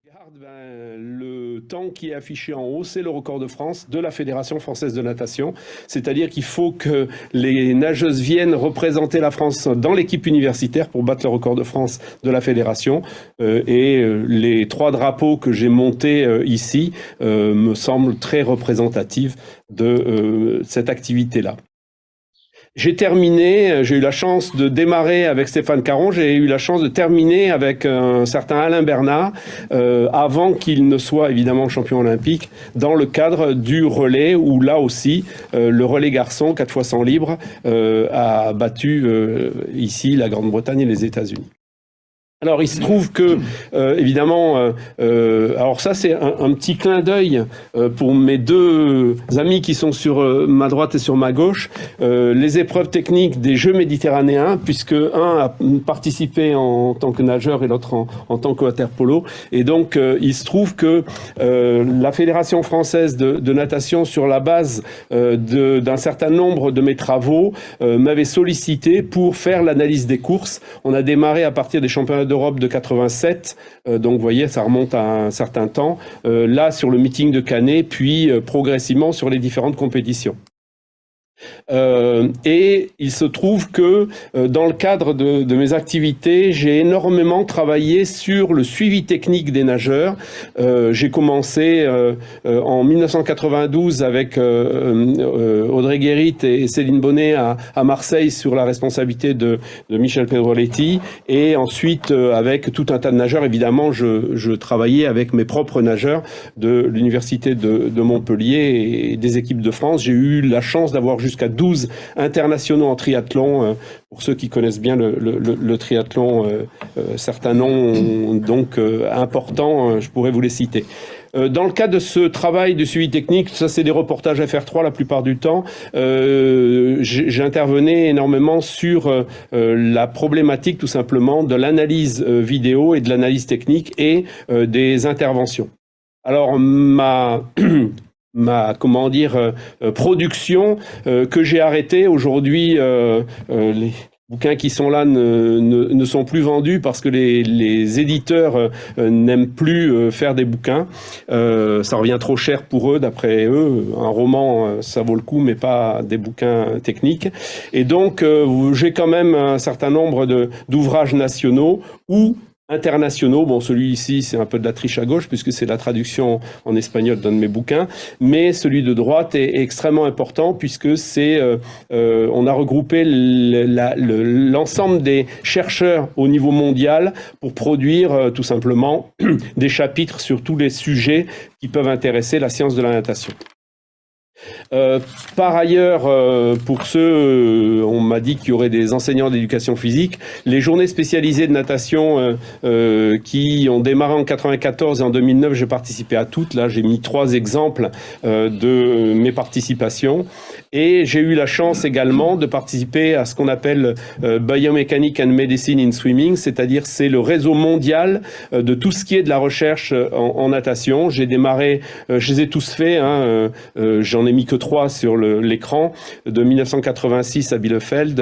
Le temps qui est affiché en haut, c'est le record de France de la Fédération française de natation. C'est-à-dire qu'il faut que les nageuses viennent représenter la France dans l'équipe universitaire pour battre le record de France de la Fédération. Les 3 drapeaux que j'ai montés ici me semblent très représentatifs de cette activité-là. J'ai terminé, j'ai eu la chance de démarrer avec Stéphane Caron, j'ai eu la chance de terminer avec un certain Alain Bernard, avant qu'il ne soit évidemment champion olympique, dans le cadre du relais, où là aussi, le relais garçon, 4 fois 100 libres, a battu ici la Grande-Bretagne et les États-Unis. Alors, il se trouve que, évidemment, alors ça, c'est un petit clin d'œil pour mes 2 amis qui sont sur ma droite et sur ma gauche, les épreuves techniques des Jeux méditerranéens, puisque un a participé en tant que nageur et l'autre en tant que water-polo. Et donc, il se trouve que la Fédération française de natation, sur la base d'un certain nombre de mes travaux, m'avait sollicité pour faire l'analyse des courses. On a démarré à partir des championnats d'Europe de 87, donc vous voyez, ça remonte à un certain temps, là sur le meeting de Canet, puis progressivement sur les différentes compétitions. Et il se trouve que dans le cadre de mes activités, j'ai énormément travaillé sur le suivi technique des nageurs. J'ai commencé en 1992 avec Audrey Guérit et Céline Bonnet à Marseille sur la responsabilité de Michel Pedroletti, et ensuite avec tout un tas de nageurs. Évidemment, je travaillais avec mes propres nageurs de l'université de Montpellier et des équipes de France. J'ai eu la chance d'avoir jusqu'à 12 internationaux en triathlon. Pour ceux qui connaissent bien le triathlon, certains noms donc importants, je pourrais vous les citer. Dans le cadre de ce travail de suivi technique, ça c'est des reportages FR3 la plupart du temps, j'intervenais énormément sur la problématique tout simplement de l'analyse vidéo et de l'analyse technique et des interventions. Alors ma production que j'ai arrêtée aujourd'hui, les bouquins qui sont là ne sont plus vendus parce que les éditeurs n'aiment plus faire des bouquins. Ça revient trop cher pour eux, d'après eux. Un roman, ça vaut le coup, mais pas des bouquins techniques. Et donc, j'ai quand même un certain nombre d'ouvrages nationaux ou internationaux. Bon, celui-ci, c'est un peu de la triche à gauche, puisque c'est la traduction en espagnol d'un de mes bouquins, mais celui de droite est extrêmement important, puisque c'est, on a regroupé l'ensemble des chercheurs au niveau mondial pour produire tout simplement des chapitres sur tous les sujets qui peuvent intéresser la science de la natation. Par ailleurs, pour ceux, on m'a dit qu'il y aurait des enseignants d'éducation physique, les journées spécialisées de natation qui ont démarré en 94 et en 2009, j'ai participé à toutes. Là, j'ai mis 3 exemples de mes participations. Et j'ai eu la chance également de participer à ce qu'on appelle Biomechanics and Medicine in Swimming, c'est-à-dire c'est le réseau mondial de tout ce qui est de la recherche en natation. J'ai démarré, je les ai tous faits, hein, j'en ai mis que 3 sur l'écran, de 1986 à Bielefeld,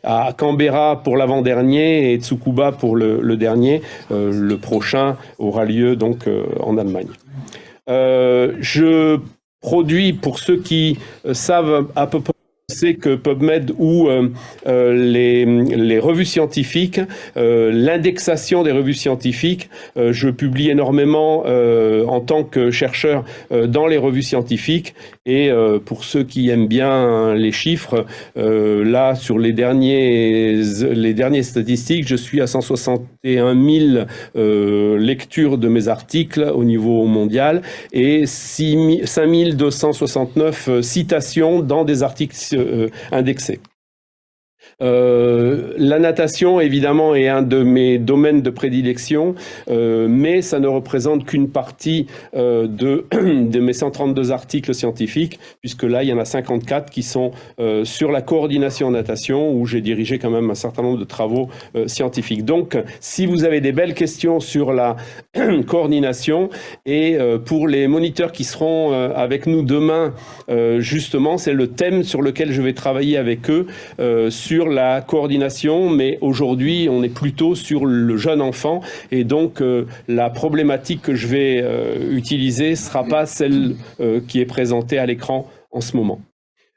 à Canberra pour l'avant-dernier et Tsukuba pour le dernier. Le prochain aura lieu donc en Allemagne. Je produit, pour ceux qui savent à peu près, c'est que PubMed ou les revues scientifiques, l'indexation des revues scientifiques, je publie énormément en tant que chercheur dans les revues scientifiques, et pour ceux qui aiment bien les chiffres, là sur les dernières statistiques, je suis à 161 000 lectures de mes articles au niveau mondial et 5269 citations dans des articles indexés. La natation, évidemment, est un de mes domaines de prédilection, mais ça ne représente qu'une partie de mes 132 articles scientifiques, puisque là, il y en a 54 qui sont sur la coordination en natation, où j'ai dirigé quand même un certain nombre de travaux scientifiques. Donc, si vous avez des belles questions sur la coordination, et pour les moniteurs qui seront avec nous demain, justement, c'est le thème sur lequel je vais travailler avec eux, sur sur la coordination, mais aujourd'hui, on est plutôt sur le jeune enfant, et donc la problématique que je vais utiliser ne sera pas celle qui est présentée à l'écran en ce moment.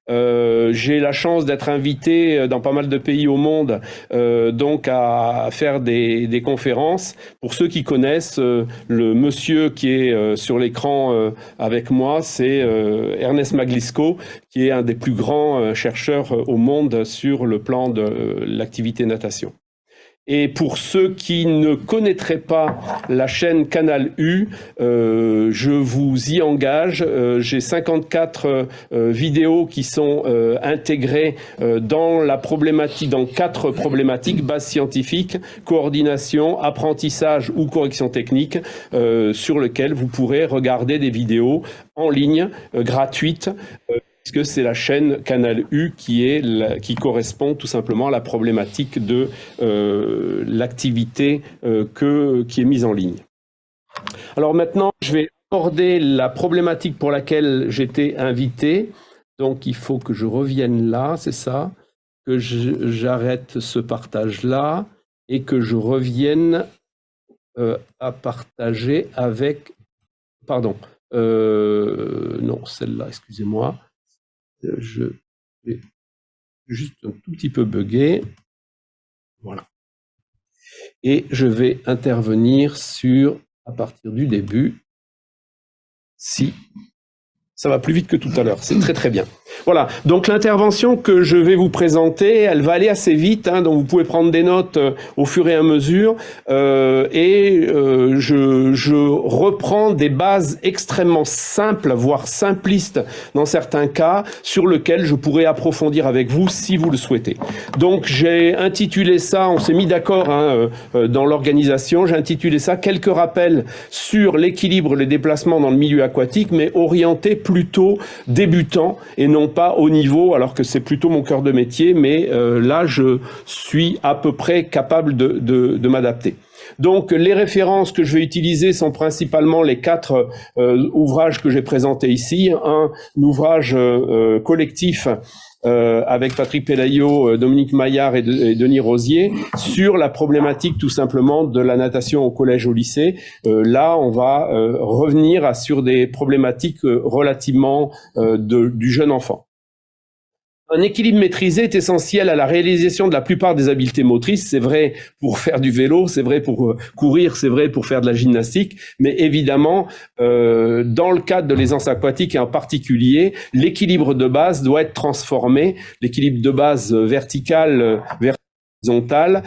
J'ai la chance d'être invité dans pas mal de pays au monde, donc à faire des conférences. Pour ceux qui connaissent, le monsieur qui est sur l'écran avec moi, c'est Ernest Maglisco, qui est un des plus grands chercheurs au monde sur le plan de l'activité natation. Et pour ceux qui ne connaîtraient pas la chaîne Canal U, je vous y engage. J'ai 54 vidéos qui sont intégrées dans la problématique, dans 4 problématiques: base scientifique, coordination, apprentissage ou correction technique, sur lesquelles vous pourrez regarder des vidéos en ligne gratuites. Puisque c'est la chaîne Canal U qui correspond tout simplement à la problématique de l'activité qui est mise en ligne. Alors maintenant, je vais aborder la problématique pour laquelle j'étais invité. Donc il faut que je revienne là, c'est ça, que j'arrête ce partage-là et que je revienne à partager avec... Pardon, non, celle-là, excusez-moi. Je vais juste un tout petit peu bugger. Voilà. Et je vais intervenir à partir du début, si ça va plus vite que tout à l'heure. C'est très très bien. Voilà, donc l'intervention que je vais vous présenter, elle va aller assez vite, hein, donc vous pouvez prendre des notes au fur et à mesure, je reprends des bases extrêmement simples, voire simplistes dans certains cas, sur lesquels je pourrais approfondir avec vous si vous le souhaitez. Donc j'ai intitulé ça, on s'est mis d'accord dans l'organisation, j'ai intitulé ça « Quelques rappels sur l'équilibre, les déplacements dans le milieu aquatique », mais orienté plutôt débutant et non pas au niveau, alors que c'est plutôt mon cœur de métier, mais là je suis à peu près capable de m'adapter. Donc les références que je vais utiliser sont principalement les 4 ouvrages que j'ai présentés ici. Un ouvrage collectif avec Patrick Pelayo, Dominique Maillard et Denis Rosier sur la problématique tout simplement de la natation au collège, au lycée. Là, on va revenir sur des problématiques relativement du jeune enfant. Un équilibre maîtrisé est essentiel à la réalisation de la plupart des habiletés motrices. C'est vrai pour faire du vélo, c'est vrai pour courir, c'est vrai pour faire de la gymnastique. Mais évidemment, dans le cadre de l'aisance aquatique et en particulier, l'équilibre de base doit être transformé. L'équilibre de base vertical, horizontal.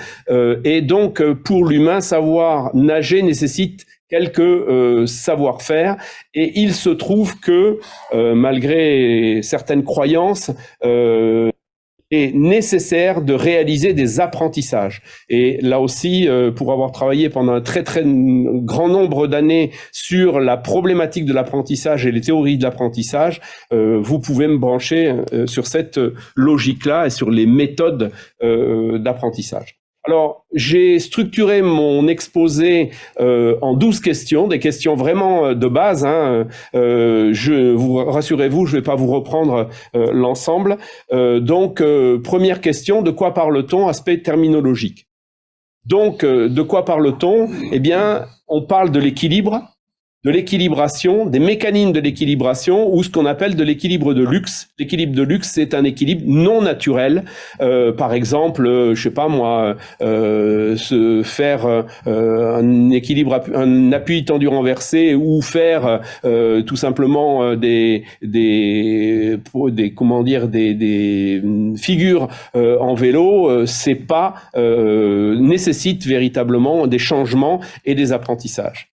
Et donc, pour l'humain, savoir nager nécessite quelques savoir-faire, et il se trouve que malgré certaines croyances, est nécessaire de réaliser des apprentissages. Et là aussi, pour avoir travaillé pendant un très très grand nombre d'années sur la problématique de l'apprentissage et les théories de l'apprentissage, vous pouvez me brancher sur cette logique-là et sur les méthodes d'apprentissage. Alors, j'ai structuré mon exposé en 12 questions, des questions vraiment de base. Rassurez-vous, je ne vais pas vous reprendre l'ensemble. Donc, première question, de quoi parle-t-on? Aspect terminologique. Donc, de quoi parle-t-on? Eh bien, on parle de l'équilibre, de l'équilibration, des mécanismes de l'équilibration ou ce qu'on appelle de l'équilibre de luxe. L'équilibre de luxe, c'est un équilibre non naturel. Par exemple, je sais pas moi, se faire un équilibre, un appui tendu renversé ou faire tout simplement des figures en vélo, c'est pas nécessite véritablement des changements et des apprentissages.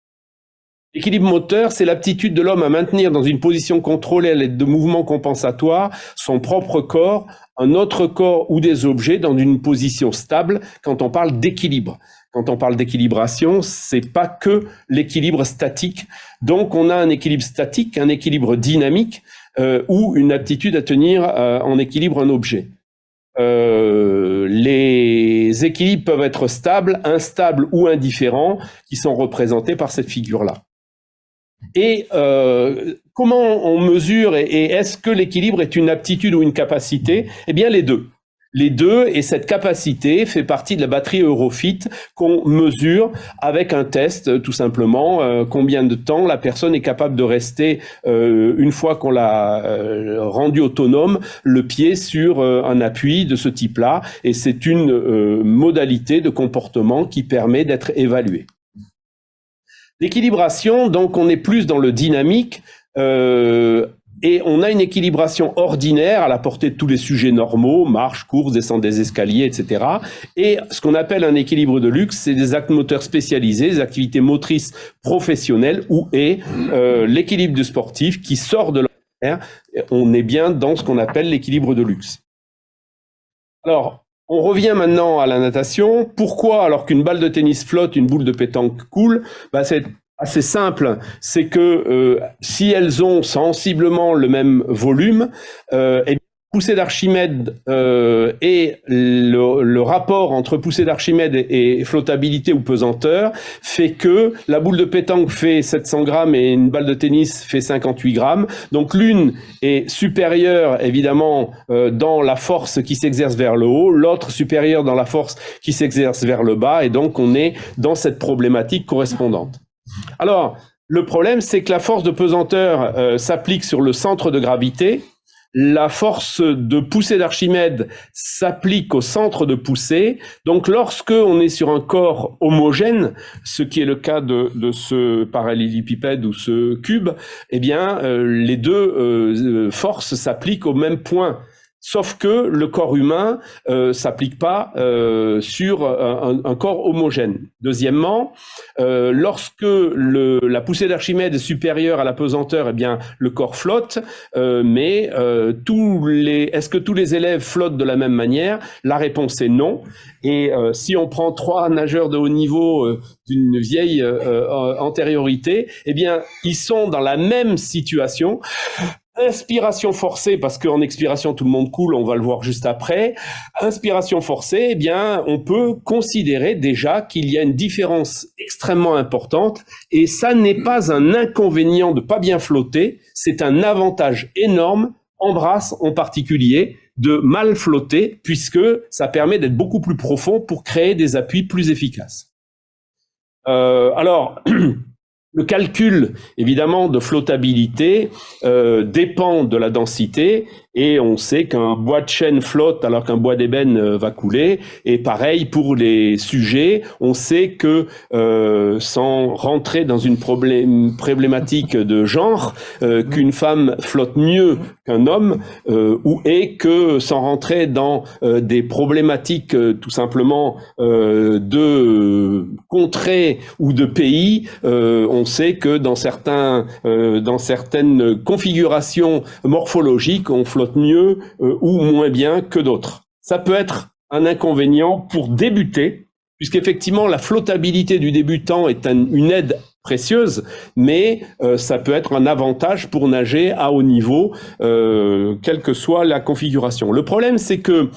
L'équilibre moteur, c'est l'aptitude de l'homme à maintenir dans une position contrôlée à l'aide de mouvements compensatoires son propre corps, un autre corps ou des objets dans une position stable quand on parle d'équilibre. Quand on parle d'équilibration, c'est pas que l'équilibre statique. Donc on a un équilibre statique, un équilibre dynamique ou une aptitude à tenir en équilibre un objet. Les équilibres peuvent être stables, instables ou indifférents qui sont représentés par cette figure-là. Et comment on mesure et est-ce que l'équilibre est une aptitude ou une capacité? Eh bien les deux. les deux, et cette capacité fait partie de la batterie Eurofit qu'on mesure avec un test, tout simplement, combien de temps la personne est capable de rester, une fois qu'on l'a rendu autonome, le pied sur un appui de ce type-là, et c'est une modalité de comportement qui permet d'être évaluée. L'équilibration, donc on est plus dans le dynamique, et on a une équilibration ordinaire à la portée de tous les sujets normaux, marche, course, descente des escaliers, etc. Et ce qu'on appelle un équilibre de luxe, c'est des actes moteurs spécialisés, des activités motrices professionnelles, où est l'équilibre du sportif qui sort de l'ordinaire. On est bien dans ce qu'on appelle l'équilibre de luxe. Alors, on revient maintenant à la natation. Pourquoi, alors qu'une balle de tennis flotte, une boule de pétanque coule? C'est assez simple, c'est que si elles ont sensiblement le même volume, et poussée d'Archimède et le rapport entre poussée d'Archimède et flottabilité ou pesanteur fait que la boule de pétanque fait 700 grammes et une balle de tennis fait 58 grammes. Donc l'une est supérieure évidemment dans la force qui s'exerce vers le haut, l'autre supérieure dans la force qui s'exerce vers le bas, et donc on est dans cette problématique correspondante. Alors, le problème, c'est que la force de pesanteur s'applique sur le centre de gravité. La force de poussée d'Archimède s'applique au centre de poussée. Donc, lorsque on est sur un corps homogène, ce qui est le cas de ce parallélépipède ou ce cube, eh bien, les deux forces s'appliquent au même point. Sauf que le corps humain s'applique pas sur un corps homogène. Deuxièmement, lorsque la poussée d'Archimède est supérieure à la pesanteur, eh bien le corps flotte. Mais est-ce que tous les élèves flottent de la même manière? La réponse est non. Et si on prend 3 nageurs de haut niveau d'une vieille antériorité, eh bien ils sont dans la même situation. Inspiration forcée, parce qu'en expiration tout le monde coule, on va le voir juste après. Inspiration forcée, eh bien, on peut considérer déjà qu'il y a une différence extrêmement importante, et ça n'est pas un inconvénient de pas bien flotter, c'est un avantage énorme, en brasse en particulier, de mal flotter, puisque ça permet d'être beaucoup plus profond pour créer des appuis plus efficaces. Alors, le calcul, évidemment, de flottabilité dépend de la densité, et on sait qu'un bois de chêne flotte alors qu'un bois d'ébène va couler. Et pareil pour les sujets, on sait que sans rentrer dans une problématique de genre, qu'une femme flotte mieux qu'un homme, et que sans rentrer dans des problématiques tout simplement de contrées ou de pays, on sait que dans certaines configurations morphologiques, on flotte mieux ou moins bien que d'autres. Ça peut être un inconvénient pour débuter, puisqu'effectivement la flottabilité du débutant est une aide précieuse, mais ça peut être un avantage pour nager à haut niveau, quelle que soit la configuration. Le problème, c'est que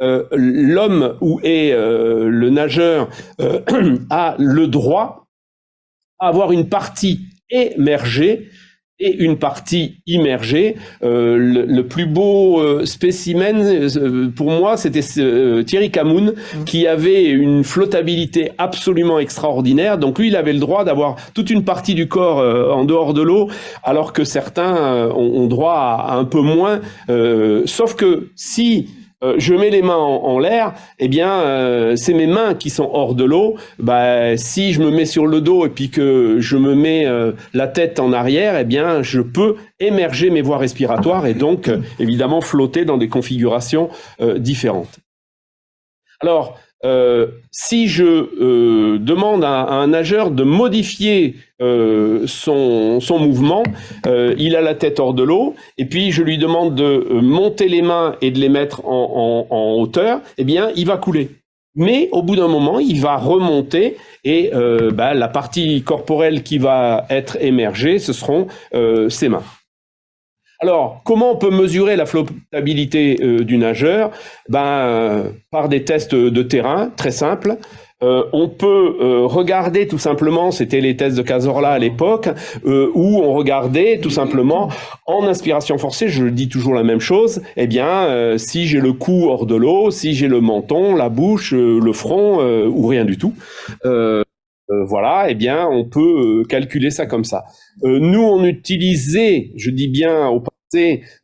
l'homme le nageur a le droit à avoir une partie émergée et une partie immergée. Le plus beau spécimen pour moi, c'était Thierry Camoun, qui avait une flottabilité absolument extraordinaire. Donc lui, il avait le droit d'avoir toute une partie du corps en dehors de l'eau, alors que certains ont droit à un peu moins. Sauf que si je mets les mains en l'air, eh bien, c'est mes mains qui sont hors de l'eau. Si je me mets sur le dos et puis que je me mets la tête en arrière, eh bien, je peux émerger mes voies respiratoires et donc, évidemment, flotter dans des configurations différentes. Alors, si je demande à un nageur de modifier son mouvement, il a la tête hors de l'eau, et puis je lui demande de monter les mains et de les mettre en hauteur, eh bien, il va couler. Mais au bout d'un moment, il va remonter, et la partie corporelle qui va être émergée, ce seront ses mains. Alors, comment on peut mesurer la flottabilité du nageur? Par des tests de terrain, très simples. On peut regarder tout simplement, c'était les tests de Cazorla à l'époque, où on regardait tout simplement en inspiration forcée, je dis toujours la même chose, eh bien, si j'ai le cou hors de l'eau, si j'ai le menton, la bouche, le front, ou rien du tout, voilà, eh bien, on peut calculer ça comme ça. Nous, on utilisait, je dis bien au passé,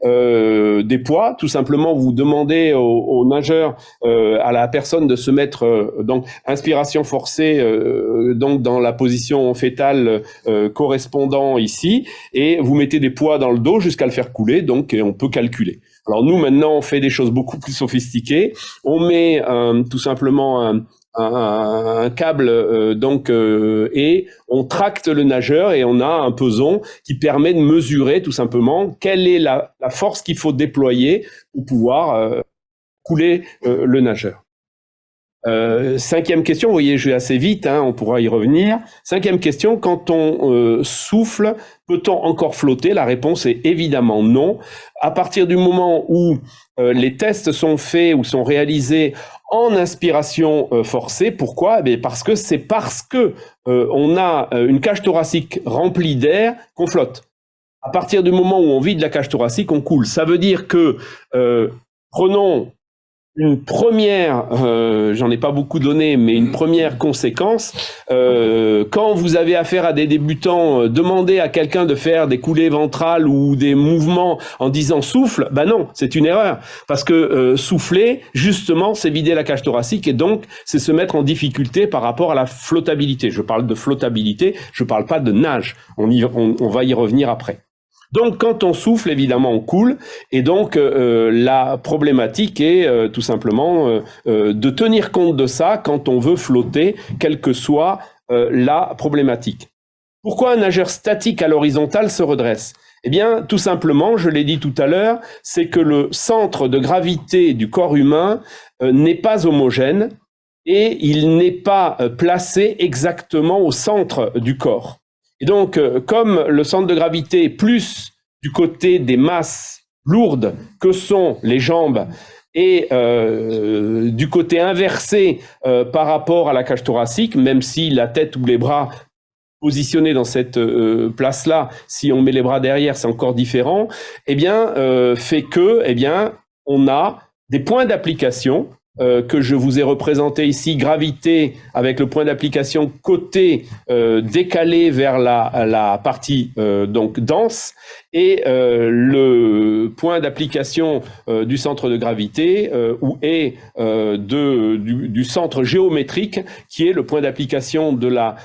des poids. Tout simplement, vous demandez aux nageurs, à la personne de se mettre donc inspiration forcée, donc dans la position fétale correspondant ici, et vous mettez des poids dans le dos jusqu'à le faire couler. Donc, on peut calculer. Alors nous, maintenant, on fait des choses beaucoup plus sophistiquées. On met tout simplement un câble et on tracte le nageur et on a un peson qui permet de mesurer tout simplement quelle est la force qu'il faut déployer pour pouvoir couler le nageur. Cinquième question, vous voyez, je vais assez vite, hein, on pourra y revenir. Cinquième question, quand on souffle, peut-on encore flotter? La réponse est évidemment non. À partir du moment où les tests sont faits ou sont réalisés en inspiration forcée, pourquoi? Parce que c'est parce que on a une cage thoracique remplie d'air qu'on flotte. À partir du moment où on vide la cage thoracique, on coule. Ça veut dire que, prenons une première, j'en ai pas beaucoup donné, mais une première conséquence, quand vous avez affaire à des débutants, demandez à quelqu'un de faire des coulées ventrales ou des mouvements en disant souffle, ben non, c'est une erreur, parce que souffler, justement, c'est vider la cage thoracique et donc c'est se mettre en difficulté par rapport à la flottabilité. Je parle de flottabilité, je parle pas de nage, on va y revenir après. Donc, quand on souffle, évidemment, on coule. Et donc, la problématique est tout simplement de tenir compte de ça quand on veut flotter, quelle que soit la problématique. Pourquoi un nageur statique à l'horizontale se redresse? Eh bien, tout simplement, je l'ai dit tout à l'heure, c'est que le centre de gravité du corps humain n'est pas homogène et il n'est pas placé exactement au centre du corps. Et donc, comme le centre de gravité est plus du côté des masses lourdes que sont les jambes et du côté inversé par rapport à la cage thoracique, même si la tête ou les bras positionnés dans cette place-là, si on met les bras derrière, c'est encore différent, eh bien, fait que, eh bien, on a des points d'application que je vous ai représenté ici, gravité avec le point d'application côté décalé vers la partie donc dense et le point d'application du centre de gravité du centre géométrique qui est le point d'application de la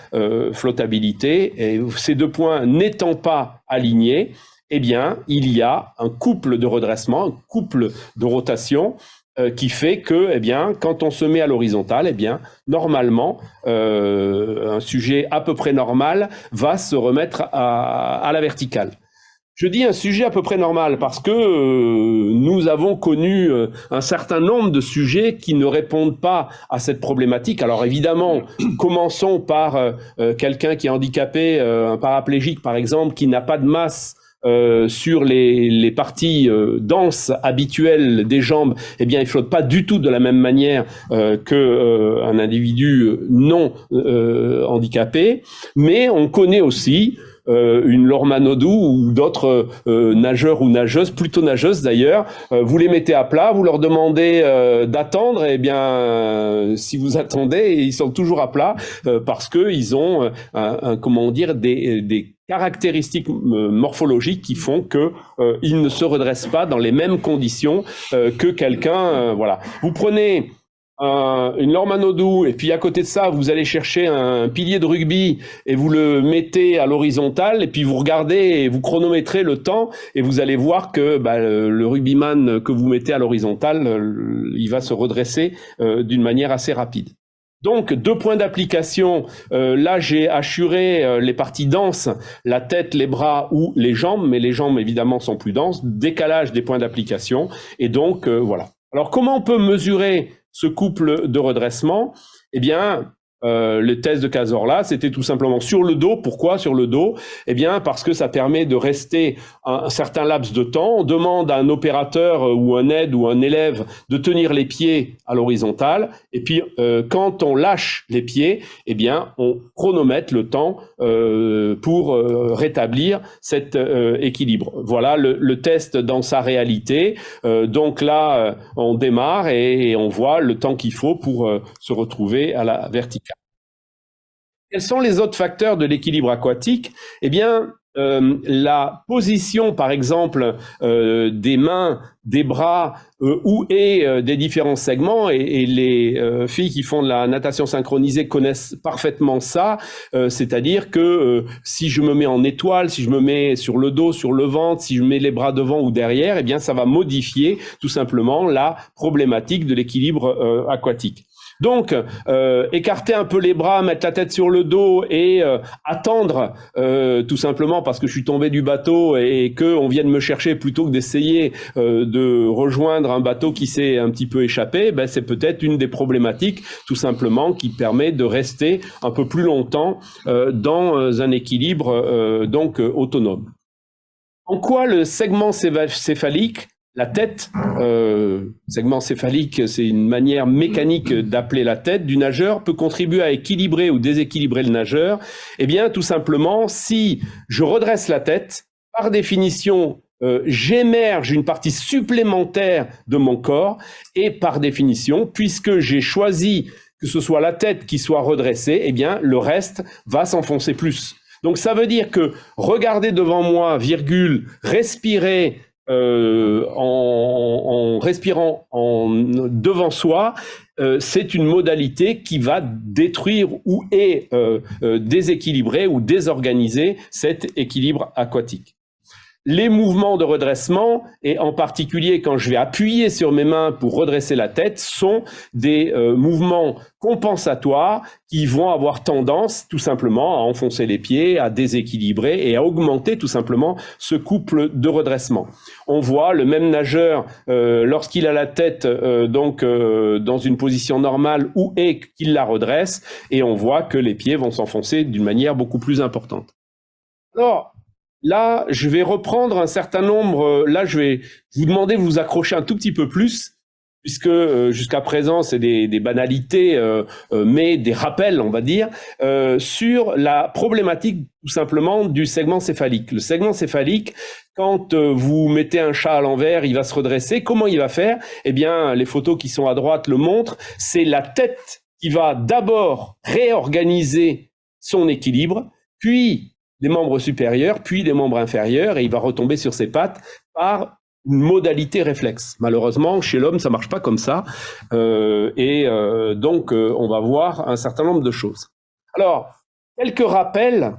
flottabilité. Et ces deux points n'étant pas alignés, eh bien, il y a un couple de redressement, un couple de rotation qui fait que, eh bien, quand on se met à l'horizontale, eh bien, normalement, un sujet à peu près normal va se remettre à la verticale. Je dis un sujet à peu près normal parce que nous avons connu un certain nombre de sujets qui ne répondent pas à cette problématique. Alors évidemment, commençons par quelqu'un qui est handicapé, un paraplégique par exemple, qui n'a pas de masse sur les parties denses habituelles des jambes, eh bien, il flotte pas du tout de la même manière qu'un individu non handicapé. Mais on connaît aussi une Laure Manodou ou d'autres nageurs ou nageuses, plutôt nageuses d'ailleurs, vous les mettez à plat, vous leur demandez d'attendre, et bien si vous attendez, ils sont toujours à plat parce que ils ont comment dire des caractéristiques morphologiques qui font que ils ne se redressent pas dans les mêmes conditions que quelqu'un. Voilà. Vous prenez une Laure Manodou et puis à côté de ça vous allez chercher un pilier de rugby et vous le mettez à l'horizontale et puis vous regardez et vous chronométrez le temps et vous allez voir que le rugbyman que vous mettez à l'horizontale il va se redresser d'une manière assez rapide. Donc, deux points d'application. Là, j'ai assuré les parties denses, la tête, les bras ou les jambes, mais les jambes, évidemment, sont plus denses. Décalage des points d'application. Et donc, voilà. Alors, comment on peut mesurer ce couple de redressement? Eh bien, le test de Cazorla, c'était tout simplement sur le dos. Pourquoi sur le dos? Eh bien, parce que ça permet de rester un certain laps de temps. On demande à un opérateur ou un aide ou un élève de tenir les pieds à l'horizontale. Et puis, quand on lâche les pieds, eh bien, on chronomètre le temps pour rétablir cet équilibre. Voilà le test dans sa réalité. Donc là, on démarre et on voit le temps qu'il faut pour se retrouver à la verticale. Quels sont les autres facteurs de l'équilibre aquatique? Eh bien, la position, par exemple, des mains, des bras des différents segments, et les filles qui font de la natation synchronisée connaissent parfaitement ça, c'est-à-dire que si je me mets en étoile, si je me mets sur le dos, sur le ventre, si je mets les bras devant ou derrière, eh bien, ça va modifier tout simplement la problématique de l'équilibre aquatique. Donc, écarter un peu les bras, mettre la tête sur le dos et attendre, tout simplement parce que je suis tombé du bateau et qu'on vienne me chercher plutôt que d'essayer de rejoindre un bateau qui s'est un petit peu échappé, ben c'est peut-être une des problématiques, tout simplement, qui permet de rester un peu plus longtemps dans un équilibre donc autonome. En quoi le segment céphalique, la tête, segment céphalique, c'est une manière mécanique d'appeler la tête du nageur, peut contribuer à équilibrer ou déséquilibrer le nageur? Eh bien, tout simplement, si je redresse la tête, par définition, j'émerge une partie supplémentaire de mon corps, et par définition, puisque j'ai choisi que ce soit la tête qui soit redressée, eh bien, le reste va s'enfoncer plus. Donc, ça veut dire que regarder devant moi, virgule, respirer, en respirant devant soi, c'est une modalité qui va détruire ou déséquilibrer ou désorganiser cet équilibre aquatique. Les mouvements de redressement, et en particulier quand je vais appuyer sur mes mains pour redresser la tête, sont des mouvements compensatoires qui vont avoir tendance tout simplement à enfoncer les pieds, à déséquilibrer et à augmenter tout simplement ce couple de redressement. On voit le même nageur lorsqu'il a la tête dans une position normale ou qu'il la redresse, et on voit que les pieds vont s'enfoncer d'une manière beaucoup plus importante. Alors, là, je vais reprendre un certain nombre. Là, je vais vous demander de vous accrocher un tout petit peu plus, puisque jusqu'à présent, c'est des banalités, mais des rappels, on va dire, sur la problématique tout simplement du segment céphalique. Le segment céphalique, quand vous mettez un chat à l'envers, il va se redresser. Comment il va faire? Eh bien, les photos qui sont à droite le montrent. C'est la tête qui va d'abord réorganiser son équilibre, puis les membres supérieurs, puis les membres inférieurs, et il va retomber sur ses pattes par une modalité réflexe. Malheureusement, chez l'homme, ça marche pas comme ça, donc on va voir un certain nombre de choses. Alors, quelques rappels.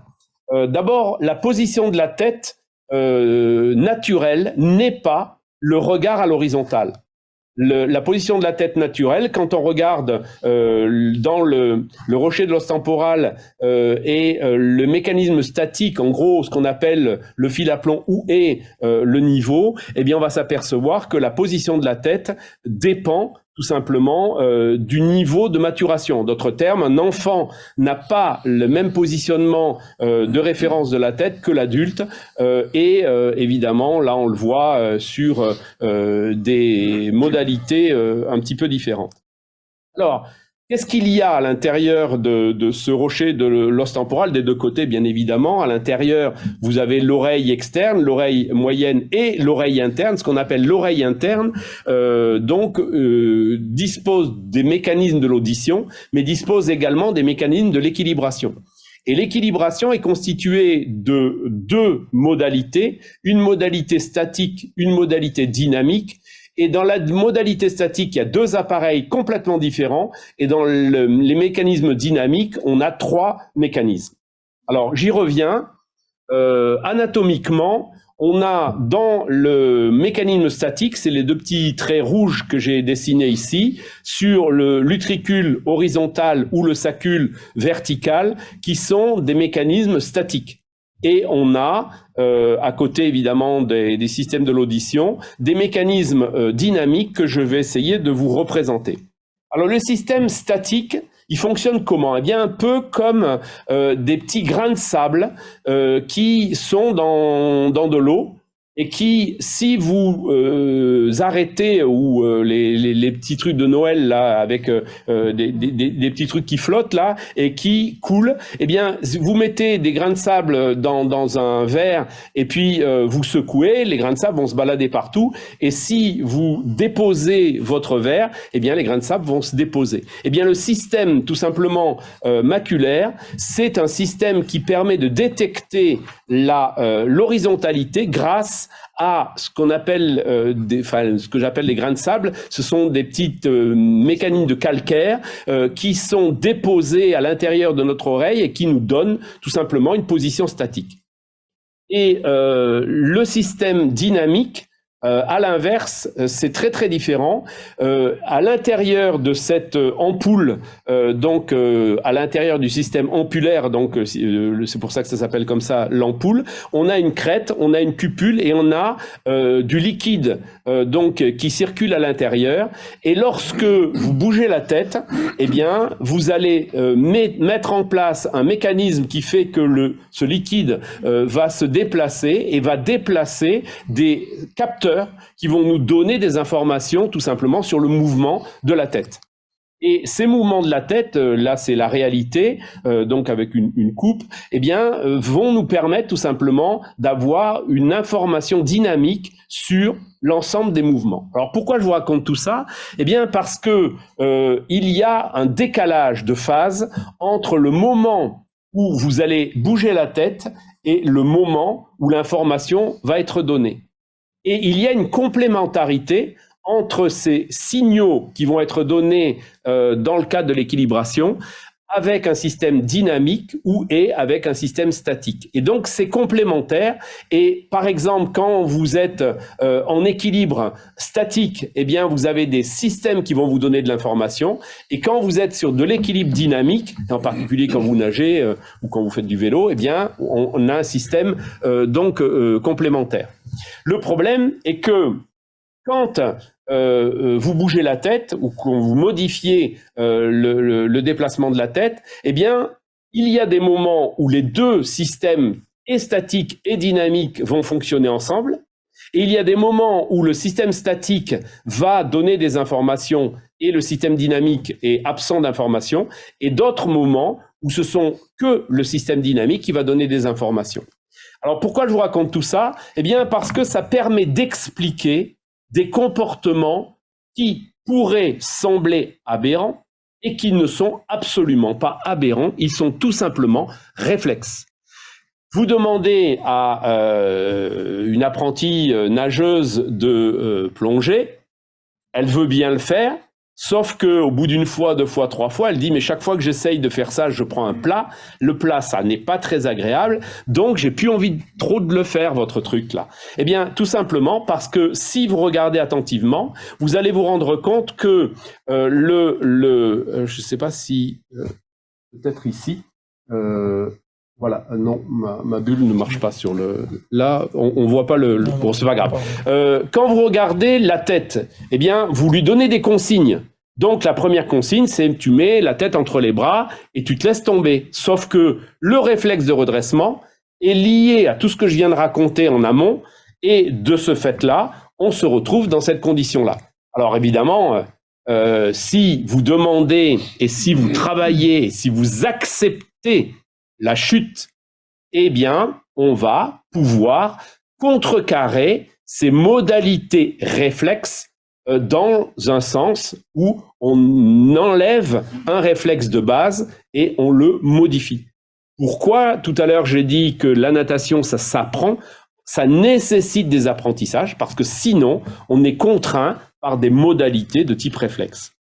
D'abord, la position de la tête naturelle n'est pas le regard à l'horizontale. La position de la tête naturelle, quand on regarde dans le rocher de l'os temporal et le mécanisme statique, en gros ce qu'on appelle le fil à plomb ou le niveau, eh bien on va s'apercevoir que la position de la tête dépend tout simplement du niveau de maturation. D'autres termes, un enfant n'a pas le même positionnement de référence de la tête que l'adulte, évidemment, là on le voit sur des modalités un petit peu différentes. Alors, qu'est-ce qu'il y a à l'intérieur de ce rocher de l'os temporal, des deux côtés bien évidemment? À l'intérieur, vous avez l'oreille externe, l'oreille moyenne et l'oreille interne. Ce qu'on appelle l'oreille interne, dispose des mécanismes de l'audition, mais dispose également des mécanismes de l'équilibration. Et l'équilibration est constituée de deux modalités, une modalité statique, une modalité dynamique. Et dans la modalité statique, il y a deux appareils complètement différents. Et dans les mécanismes dynamiques, on a trois mécanismes. Alors, j'y reviens. Anatomiquement, on a dans le mécanisme statique, c'est les deux petits traits rouges que j'ai dessinés ici, sur l'utricule horizontal ou le sacule vertical, qui sont des mécanismes statiques. Et on a, à côté évidemment des systèmes de l'audition, des mécanismes dynamiques que je vais essayer de vous représenter. Alors le système statique, il fonctionne comment? Eh bien, un peu comme des petits grains de sable qui sont dans de l'eau et qui, si vous arrêtez ou les petits trucs de Noël là avec des petits trucs qui flottent là et qui coulent, eh bien, vous mettez des grains de sable dans un verre et puis vous secouez, les grains de sable vont se balader partout. Et si vous déposez votre verre, eh bien, les grains de sable vont se déposer. Eh bien, le système, tout simplement maculaire, c'est un système qui permet de détecter l'horizontalité grâce à ce qu'on appelle ce que j'appelle les grains de sable. Ce sont des petites mécanismes de calcaire qui sont déposés à l'intérieur de notre oreille et qui nous donnent tout simplement une position statique. Et le système dynamique, à l'inverse, c'est très très différent. À l'intérieur de cette ampoule, donc à l'intérieur du système ampulaire, donc c'est pour ça que ça s'appelle comme ça l'ampoule, on a une crête, on a une cupule et on a du liquide donc qui circule à l'intérieur. Et lorsque vous bougez la tête, eh bien vous allez mettre en place un mécanisme qui fait que ce liquide va se déplacer et va déplacer des capteurs qui vont nous donner des informations tout simplement sur le mouvement de la tête. Et ces mouvements de la tête, là c'est la réalité, donc avec une coupe, eh bien vont nous permettre tout simplement d'avoir une information dynamique sur l'ensemble des mouvements. Alors pourquoi je vous raconte tout ça? Eh bien parce que il y a un décalage de phase entre le moment où vous allez bouger la tête et le moment où l'information va être donnée. Et il y a une complémentarité entre ces signaux qui vont être donnés dans le cadre de l'équilibration avec un système dynamique et avec un système statique. Et donc, c'est complémentaire. Et par exemple, quand vous êtes en équilibre statique, eh bien, vous avez des systèmes qui vont vous donner de l'information. Et quand vous êtes sur de l'équilibre dynamique, en particulier quand vous nagez ou quand vous faites du vélo, eh bien, on a un système complémentaire. Le problème est que quand vous bougez la tête ou quand vous modifiez le déplacement de la tête, eh bien, il y a des moments où les deux systèmes, et statique et dynamique, vont fonctionner ensemble. Et il y a des moments où le système statique va donner des informations et le système dynamique est absent d'informations. Et d'autres moments où ce sont que le système dynamique qui va donner des informations. Alors pourquoi je vous raconte tout ça? Eh bien parce que ça permet d'expliquer des comportements qui pourraient sembler aberrants et qui ne sont absolument pas aberrants, ils sont tout simplement réflexes. Vous demandez à une apprentie nageuse de plonger, elle veut bien le faire, sauf qu'au bout d'une fois, 2 fois, 3 fois, elle dit « mais chaque fois que j'essaye de faire ça, je prends un plat. Le plat, ça n'est pas très agréable, donc j'ai plus envie trop de le faire, votre truc là. » Eh bien, tout simplement parce que si vous regardez attentivement, vous allez vous rendre compte que je ne sais pas si, peut-être ici, voilà, non, ma bulle ne marche pas sur le... Là, on voit pas le... Bon, c'est pas grave. Quand vous regardez la tête, eh bien, vous lui donnez des consignes. Donc, la première consigne, c'est tu mets la tête entre les bras et tu te laisses tomber. Sauf que le réflexe de redressement est lié à tout ce que je viens de raconter en amont. Et de ce fait-là, on se retrouve dans cette condition-là. Alors, évidemment, si vous demandez et si vous travaillez, si vous acceptez la chute, eh bien, on va pouvoir contrecarrer ces modalités réflexes dans un sens où on enlève un réflexe de base et on le modifie. Pourquoi tout à l'heure j'ai dit que la natation, ça s'apprend, ça nécessite des apprentissages parce que sinon, on est contraint par des modalités de type réflexe.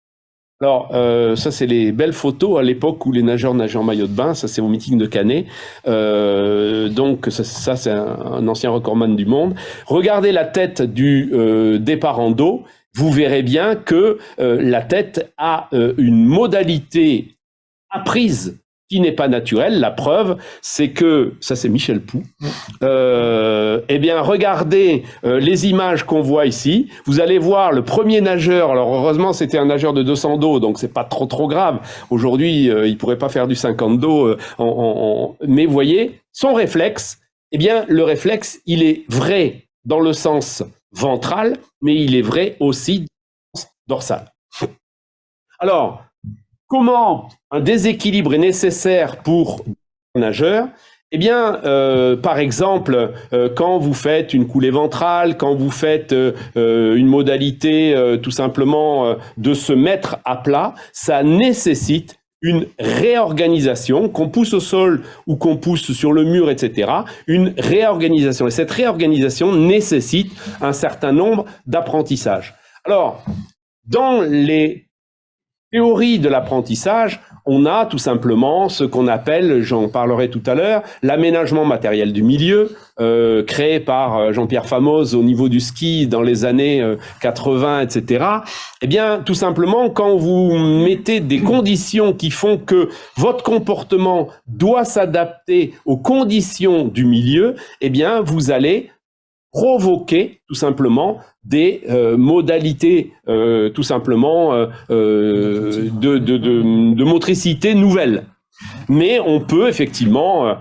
Alors, ça, c'est les belles photos à l'époque où les nageurs nageaient en maillot de bain. Ça, c'est au meeting de Canet. Donc, ça c'est un ancien recordman du monde. Regardez la tête du départ en dos. Vous verrez bien que la tête a une modalité apprise qui n'est pas naturel. La preuve, c'est que, ça c'est Michel Pou, eh bien regardez les images qu'on voit ici, vous allez voir le premier nageur, alors heureusement c'était un nageur de 200 d'eau, donc c'est pas trop grave, aujourd'hui il pourrait pas faire du 50 d'eau, mais vous voyez, son réflexe, eh bien le réflexe il est vrai dans le sens ventral, mais il est vrai aussi dans le sens dorsal. Alors, comment un déséquilibre est nécessaire pour un nageur? Eh bien, par exemple, quand vous faites une coulée ventrale, quand vous faites une modalité tout simplement de se mettre à plat, ça nécessite une réorganisation, qu'on pousse au sol ou qu'on pousse sur le mur, etc. Une réorganisation. Et cette réorganisation nécessite un certain nombre d'apprentissages. Alors, dans les théorie de l'apprentissage, on a tout simplement ce qu'on appelle, j'en parlerai tout à l'heure, l'aménagement matériel du milieu, créé par Jean-Pierre Famoz au niveau du ski dans les années 80, etc. Eh bien, tout simplement, quand vous mettez des conditions qui font que votre comportement doit s'adapter aux conditions du milieu, eh bien, vous allez provoquer tout simplement des modalités tout simplement de motricité nouvelles. Mais on peut effectivement,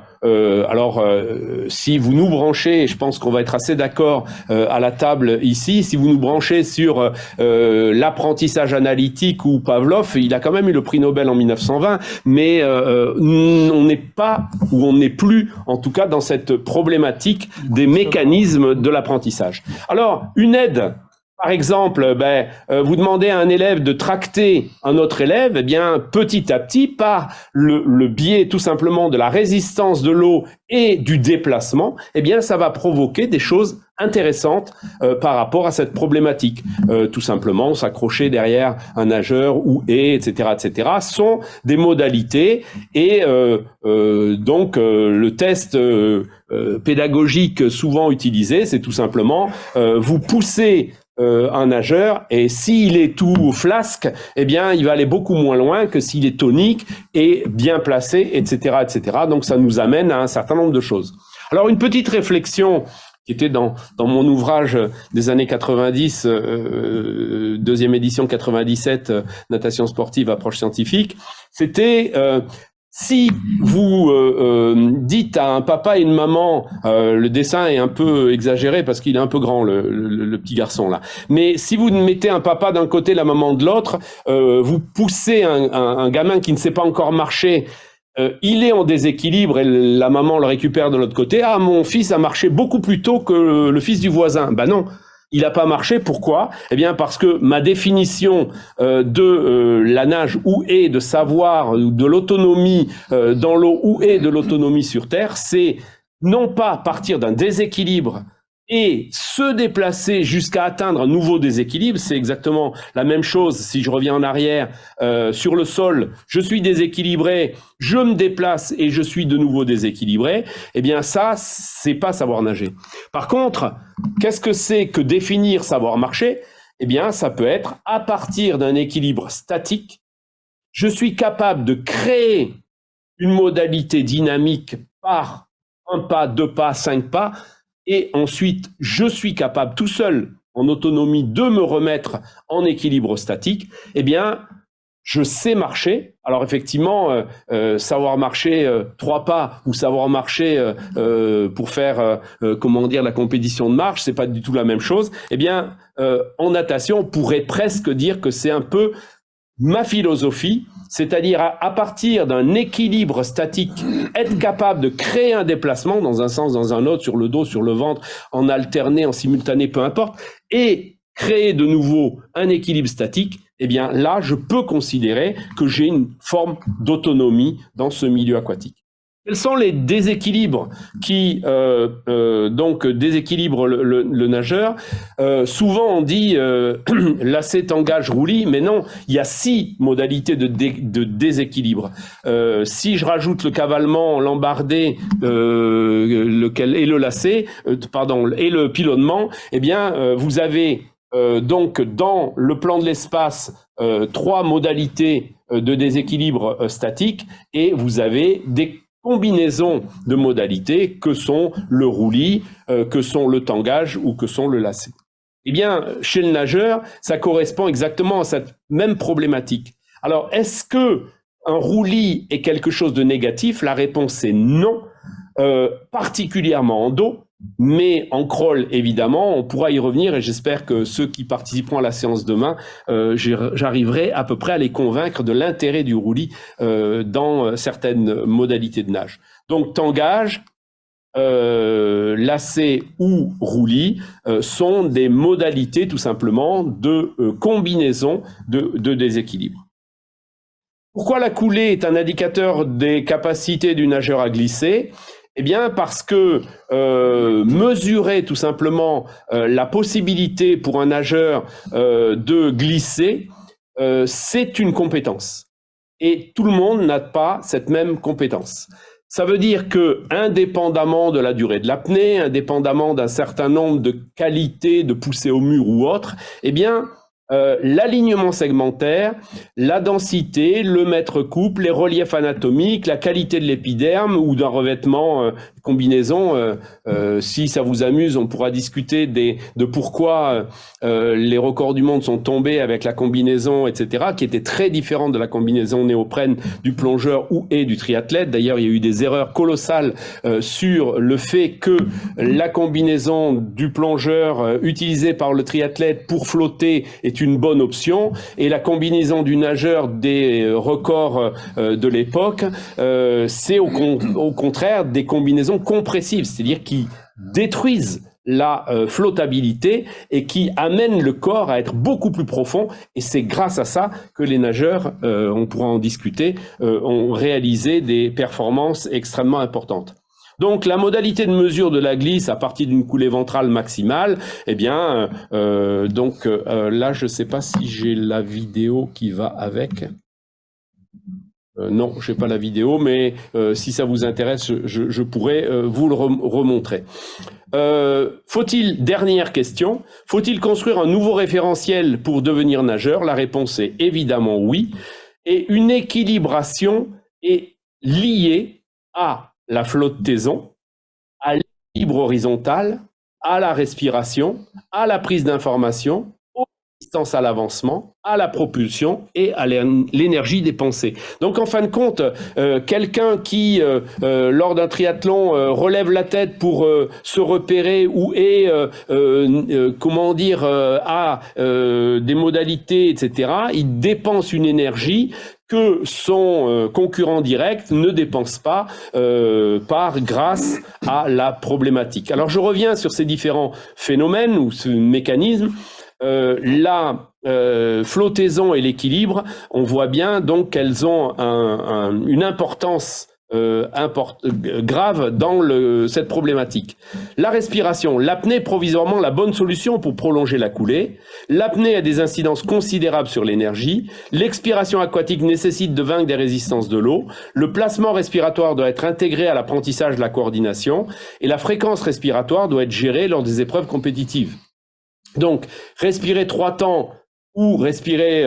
si vous nous branchez, je pense qu'on va être assez d'accord à la table ici, si vous nous branchez sur l'apprentissage analytique ou Pavlov, il a quand même eu le prix Nobel en 1920, mais on n'est pas, ou on n'est plus, en tout cas, dans cette problématique des mécanismes de l'apprentissage. Alors, une aide. Par exemple, vous demandez à un élève de tracter un autre élève, eh bien, petit à petit, par le biais tout simplement de la résistance de l'eau et du déplacement, eh bien, ça va provoquer des choses intéressantes par rapport à cette problématique. Tout simplement, s'accrocher derrière un nageur ou etc., sont des modalités et donc le test pédagogique souvent utilisé, c'est tout simplement vous poussez un nageur, et s'il est tout flasque, eh bien, il va aller beaucoup moins loin que s'il est tonique et bien placé, etc., etc. Donc, ça nous amène à un certain nombre de choses. Alors, une petite réflexion qui était dans mon ouvrage des années 90, deuxième édition 97, natation sportive, approche scientifique, c'était si vous dites à un papa et une maman, le dessin est un peu exagéré parce qu'il est un peu grand, le petit garçon là, mais si vous mettez un papa d'un côté, la maman de l'autre, vous poussez un gamin qui ne sait pas encore marcher, il est en déséquilibre et la maman le récupère de l'autre côté. Ah, mon fils a marché beaucoup plus tôt que le fils du voisin. Ben non. Il n'a pas marché, pourquoi? Eh bien parce que ma définition de la nage ou est de savoir, de l'autonomie dans l'eau ou est de l'autonomie sur terre, c'est non pas partir d'un déséquilibre et se déplacer jusqu'à atteindre un nouveau déséquilibre. C'est exactement la même chose si je reviens en arrière sur le sol, je suis déséquilibré, je me déplace et je suis de nouveau déséquilibré. Eh bien ça, c'est pas savoir nager. Par contre, qu'est-ce que c'est que définir savoir marcher? Eh bien ça peut être à partir d'un équilibre statique, je suis capable de créer une modalité dynamique par un pas, deux pas, 5 pas, et ensuite, je suis capable tout seul, en autonomie, de me remettre en équilibre statique, eh bien, je sais marcher. Alors effectivement, savoir marcher 3 pas ou savoir marcher pour faire, la compétition de marche, c'est pas du tout la même chose. Eh bien, en natation, on pourrait presque dire que c'est un peu ma philosophie, c'est-à-dire à partir d'un équilibre statique, être capable de créer un déplacement dans un sens, dans un autre, sur le dos, sur le ventre, en alterné, en simultané, peu importe, et créer de nouveau un équilibre statique, eh bien là, je peux considérer que j'ai une forme d'autonomie dans ce milieu aquatique. Quels sont les déséquilibres qui déséquilibrent le nageur? Souvent on dit lacet, tangage, roulis, mais non, il y a 6 modalités de déséquilibre. Si je rajoute le cavalement, l'embardé, lequel et le lacet, et le pilonnement, eh bien vous avez donc dans le plan de l'espace 3 modalités de déséquilibre statique et vous avez des combinaisons de modalités que sont le roulis, que sont le tangage ou que sont le lacet. Eh bien, chez le nageur, ça correspond exactement à cette même problématique. Alors, est-ce que un roulis est quelque chose de négatif? La réponse est non, particulièrement en dos, mais en crawl, évidemment, on pourra y revenir et j'espère que ceux qui participeront à la séance demain, j'arriverai à peu près à les convaincre de l'intérêt du roulis dans certaines modalités de nage. Donc, tangage, lacet ou roulis sont des modalités tout simplement de combinaison de déséquilibre. Pourquoi la coulée est un indicateur des capacités du nageur à glisser? Eh bien parce que mesurer tout simplement la possibilité pour un nageur de glisser, c'est une compétence. Et tout le monde n'a pas cette même compétence. Ça veut dire que, indépendamment de la durée de l'apnée, indépendamment d'un certain nombre de qualités de poussée au mur ou autre, eh bien, l'alignement segmentaire, la densité, le mètre coupe, les reliefs anatomiques, la qualité de l'épiderme ou d'un revêtement combinaison. Si ça vous amuse, on pourra discuter de pourquoi les records du monde sont tombés avec la combinaison, etc., qui était très différente de la combinaison néoprène du plongeur ou et du triathlète. D'ailleurs, il y a eu des erreurs colossales sur le fait que la combinaison du plongeur utilisée par le triathlète pour flotter est une bonne option et la combinaison du nageur des records de l'époque, c'est au contraire des combinaisons compressives, c'est-à-dire qui détruisent la flottabilité et qui amènent le corps à être beaucoup plus profond et c'est grâce à ça que les nageurs, on pourra en discuter, ont réalisé des performances extrêmement importantes. Donc la modalité de mesure de la glisse à partir d'une coulée ventrale maximale, eh bien, là je ne sais pas si j'ai la vidéo qui va avec. Non, je n'ai pas la vidéo, mais si ça vous intéresse, je pourrais vous le remontrer. Dernière question, faut-il construire un nouveau référentiel pour devenir nageur? La réponse est évidemment oui. Et une équilibration est liée à la flottaison, à l'équilibre horizontal, à la respiration, à la prise d'information, aux distances à l'avancement, à la propulsion et à l'énergie dépensée. Donc en fin de compte, quelqu'un qui, lors d'un triathlon, relève la tête pour se repérer ou est, a des modalités, etc., il dépense une énergie que son concurrent direct ne dépense pas grâce à la problématique. Alors je reviens sur ces différents phénomènes ou ce mécanisme. La flottaison et l'équilibre, on voit bien donc qu'elles ont une importance grave dans cette problématique. La respiration, l'apnée est provisoirement la bonne solution pour prolonger la coulée. L'apnée a des incidences considérables sur l'énergie. L'expiration aquatique nécessite de vaincre des résistances de l'eau. Le placement respiratoire doit être intégré à l'apprentissage de la coordination et la fréquence respiratoire doit être gérée lors des épreuves compétitives. Donc, respirer 3 temps ou respirer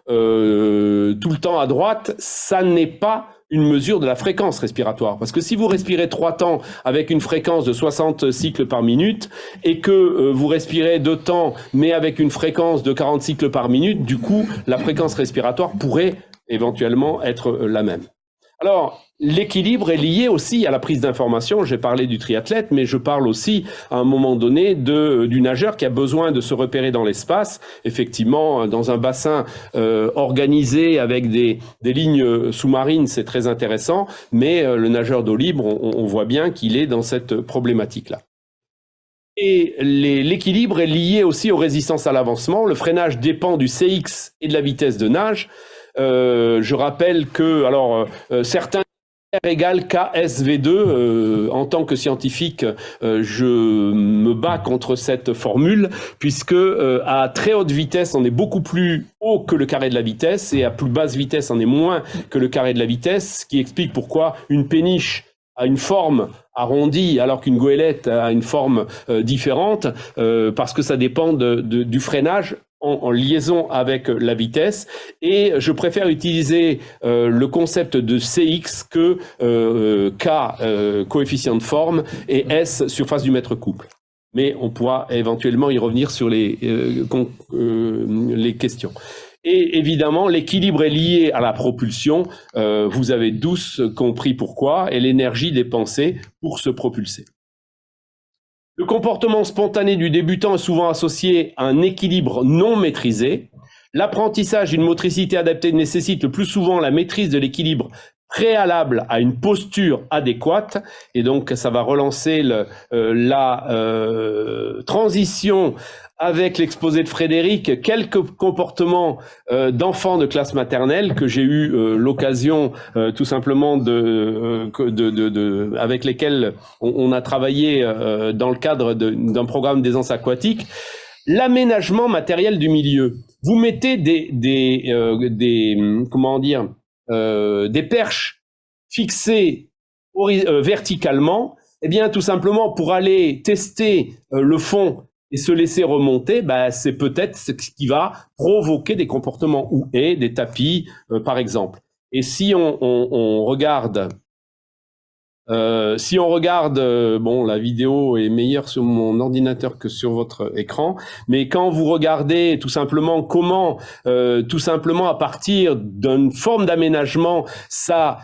tout le temps à droite, ça n'est pas une mesure de la fréquence respiratoire. Parce que si vous respirez 3 temps avec une fréquence de 60 cycles par minute et que vous respirez 2 temps mais avec une fréquence de 40 cycles par minute, du coup, la fréquence respiratoire pourrait éventuellement être la même. Alors, l'équilibre est lié aussi à la prise d'information. J'ai parlé du triathlète, mais je parle aussi à un moment donné du nageur qui a besoin de se repérer dans l'espace. Effectivement, dans un bassin organisé avec des lignes sous-marines, c'est très intéressant, mais le nageur d'eau libre, on voit bien qu'il est dans cette problématique-là. Et l'équilibre est lié aussi aux résistances à l'avancement. Le freinage dépend du CX et de la vitesse de nage. Je rappelle que certains R égale KSV2, en tant que scientifique, je me bats contre cette formule, puisque à très haute vitesse, on est beaucoup plus haut que le carré de la vitesse, et à plus basse vitesse, on est moins que le carré de la vitesse, ce qui explique pourquoi une péniche a une forme arrondie, alors qu'une goélette a une forme différente, parce que ça dépend du freinage en liaison avec la vitesse, et je préfère utiliser le concept de CX que K, coefficient de forme, et S, surface du mètre couple. Mais on pourra éventuellement y revenir sur les questions. Et évidemment, l'équilibre est lié à la propulsion. Vous avez tous compris pourquoi, et l'énergie dépensée pour se propulser. Le comportement spontané du débutant est souvent associé à un équilibre non maîtrisé. L'apprentissage d'une motricité adaptée nécessite le plus souvent la maîtrise de l'équilibre préalable à une posture adéquate, et donc ça va relancer la transition avec l'exposé de Frédéric, quelques comportements d'enfants de classe maternelle que j'ai eu l'occasion tout simplement avec lesquels on a travaillé dans le cadre d'un programme d'aisance aquatique. L'aménagement matériel du milieu. Vous mettez des perches fixées verticalement, eh bien tout simplement pour aller tester le fond et se laisser remonter, c'est peut-être ce qui va provoquer des comportements houés, des tapis par exemple. Et si on regarde bon, la vidéo est meilleure sur mon ordinateur que sur votre écran, mais quand vous regardez tout simplement comment, tout simplement à partir d'une forme d'aménagement, ça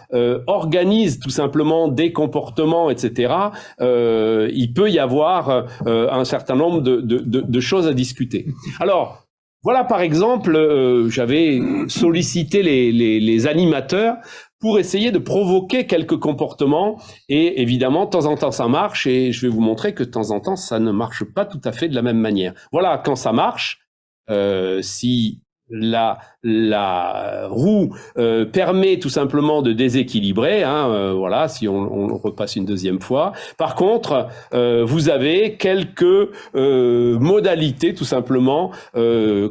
organise tout simplement des comportements, etc., il peut y avoir un certain nombre de choses à discuter. Alors, voilà par exemple, j'avais sollicité les animateurs pour essayer de provoquer quelques comportements, et évidemment, de temps en temps, ça marche, et je vais vous montrer que de temps en temps, ça ne marche pas tout à fait de la même manière. Voilà, quand ça marche, si la roue permet tout simplement de déséquilibrer, voilà, si on repasse une deuxième fois. Par contre, vous avez quelques modalités tout simplement